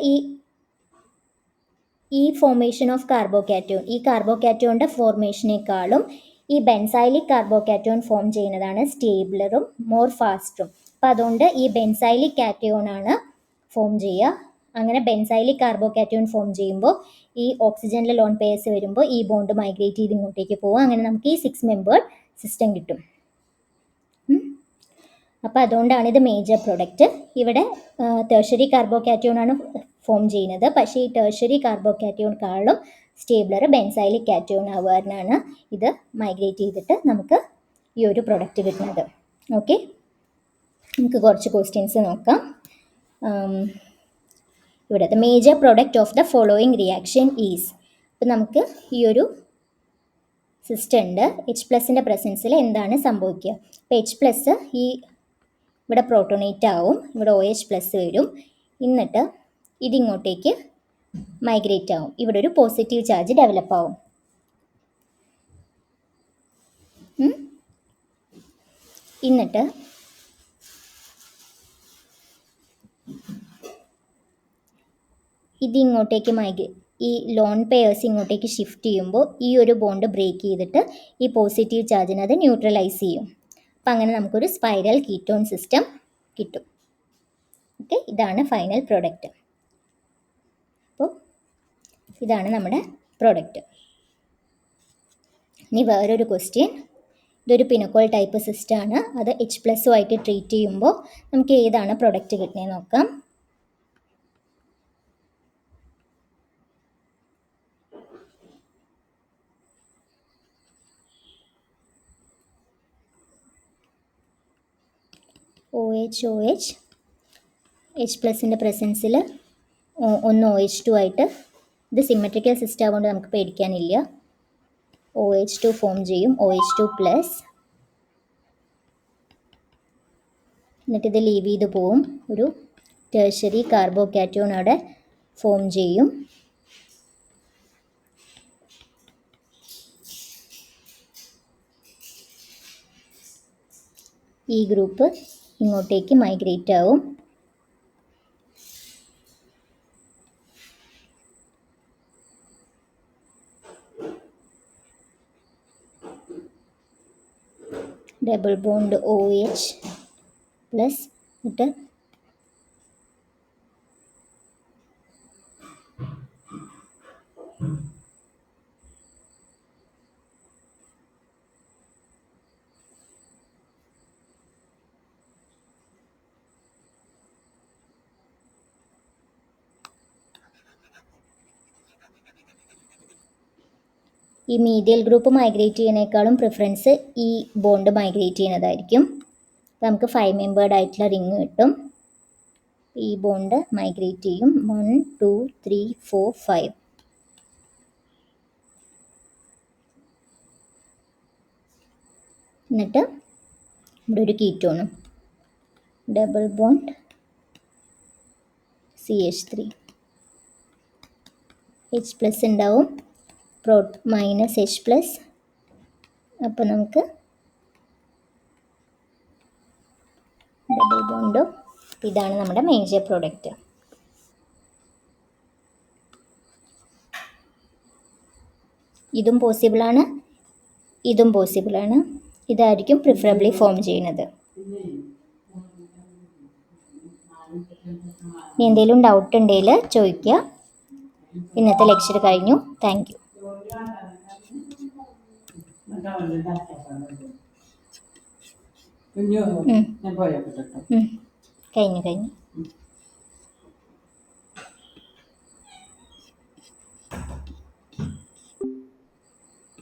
ഈ ഫോർമേഷൻ ഓഫ് കാർബോകാറ്റോൺ, ഈ കാർബോകാറ്റോണിൻ്റെ ഫോർമേഷനേക്കാളും ഈ ബെൻസൈലിക് കാർബോകാറ്റോൺ ഫോം ചെയ്യുന്നതാണ് സ്റ്റേബിളറും മോർ ഫാസ്റ്ററും. അപ്പോൾ അതുകൊണ്ട് ഈ ബെൻസൈലിക് കാറ്റയോൺ ആണ് ഫോം ചെയ്യുക. അങ്ങനെ ബെൻസൈലിക് കാർബോകാറ്റയോൺ ഫോം ചെയ്യുമ്പോൾ ഈ ഓക്സിജനിലെ ലോൺ പെയർസ് വരുമ്പോൾ ഈ ബോണ്ട് മൈഗ്രേറ്റ് ചെയ്ത് ഇങ്ങോട്ടേക്ക് പോകും. അങ്ങനെ നമുക്ക് ഈ 6 മെമ്പേർഡ് സിസ്റ്റം കിട്ടും. അപ്പോൾ അതുകൊണ്ടാണ് ഇത് മേജർ പ്രൊഡക്റ്റ്. ഇവിടെ ടെർഷറി കാർബോകാറ്റയോൺ ആണ് ഫോം ചെയ്യുന്നത്. പക്ഷേ ഈ ടെർഷറി കാർബോകാറ്റയോൺക്കാളും സ്റ്റേബിളർ ബെൻസൈലിക് കാറ്റയോൺ ആവാനാണ് ഇത് മൈഗ്രേറ്റ് ചെയ്തിട്ട് നമുക്ക് ഈ ഒരു പ്രൊഡക്റ്റ് കിട്ടുന്നത്. ഓക്കെ, നമുക്ക് കുറച്ച് ക്വസ്റ്റ്യൻസ് നോക്കാം. ഇവിടെ the major product of the following reaction is. അപ്പോൾ നമുക്ക് ഈ ഒരു സിസ്റ്റം ഉണ്ട്. H+ൻ്റെ പ്രസൻസിൽ എന്താണ് സംഭവിക്കുക? അപ്പോൾ H+ ഈ ഇവിടെ പ്രോട്ടോണേറ്റ് ആവും, ഇവിടെ OH+ വരും, എന്നിട്ട് ഇതിങ്ങോട്ടേക്ക് മൈഗ്രേറ്റ് ആവും. ഇവിടെ ഒരു പോസിറ്റീവ് ചാർജ് ഡെവലപ്പ് ആവും. എന്നിട്ട് ഇതിങ്ങോട്ടേക്ക് ഈ ലോൺ പെയേഴ്സ് ഇങ്ങോട്ടേക്ക് ഷിഫ്റ്റ് ചെയ്യുമ്പോൾ ഈ ഒരു ബോണ്ട് ബ്രേക്ക് ചെയ്തിട്ട് ഈ പോസിറ്റീവ് ചാർജിനെ അത് ന്യൂട്രലൈസ് ചെയ്യും. അപ്പം അങ്ങനെ നമുക്കൊരു സ്പൈറൽ കീറ്റോൺ സിസ്റ്റം കിട്ടും. ഓക്കെ, ഇതാണ് ഫൈനൽ പ്രോഡക്റ്റ്. അപ്പോൾ ഇതാണ് നമ്മുടെ പ്രോഡക്റ്റ്. ഇനി വേറൊരു ക്വസ്റ്റ്യൻ. ഇതൊരു പിനക്കോൾ ടൈപ്പ് സിസ്റ്റമാണ്. അത് H+ആയിട്ട് ട്രീറ്റ് ചെയ്യുമ്പോൾ നമുക്ക് ഏതാണ് പ്രൊഡക്റ്റ് കിട്ടുന്നത് നോക്കാം. OH H+ൻ്റെ പ്രസൻസിൽ ഒന്ന് OH2 ആയിട്ട്, ഇത് സിമെട്രിക്കൽ സിസ്റ്റം ആയതുകൊണ്ട് നമുക്ക് പേടിക്കാനില്ല. OH2 ഫോം ചെയ്യും, OH2+, എന്നിട്ട് ഇത് ലീവ് ചെയ്ത് പോവും. ഒരു ടെർഷറി കാർബോകാറ്റയോൺ അവിടെ ഫോം ചെയ്യും. ഈ ഗ്രൂപ്പ് ഇങ്ങോട്ടേക്ക് മൈഗ്രേറ്റ് ആവും. ഡബിൾ ബോണ്ട് OH+, എന്നിട്ട് ഈ മീഡിയൽ ഗ്രൂപ്പ് മൈഗ്രേറ്റ് ചെയ്യുന്നതിനേക്കാളും പ്രിഫറൻസ് ഈ ബോണ്ട് മൈഗ്രേറ്റ് ചെയ്യുന്നതായിരിക്കും. നമുക്ക് 5 മെമ്പേർഡ് ആയിട്ടുള്ള റിങ് കിട്ടും. ഈ ബോണ്ട് മൈഗ്രേറ്റ് ചെയ്യും. 1 2 3 4 5. എന്നിട്ട് ഇവിടെ ഒരു കീറ്റോണും ഡബിൾ ബോണ്ട് CH3 H+ ഉണ്ടാവും, -H+. അപ്പോൾ നമുക്ക് ഡബിൾ ബോണ്ടും. ഇതാണ് നമ്മുടെ മേജർ പ്രോഡക്റ്റ്. ഇതും പോസിബിളാണ്, ഇതും പോസിബിളാണ്. ഇതായിരിക്കും പ്രിഫറബിളി ഫോം ചെയ്യുന്നത്. ഇനി എന്തെങ്കിലും ഡൗട്ട് ഉണ്ടെങ്കിൽ ചോദിക്കുക. ഇന്നത്തെ ലെക്ചർ കഴിഞ്ഞു. Thank you. കഴിഞ്ഞു.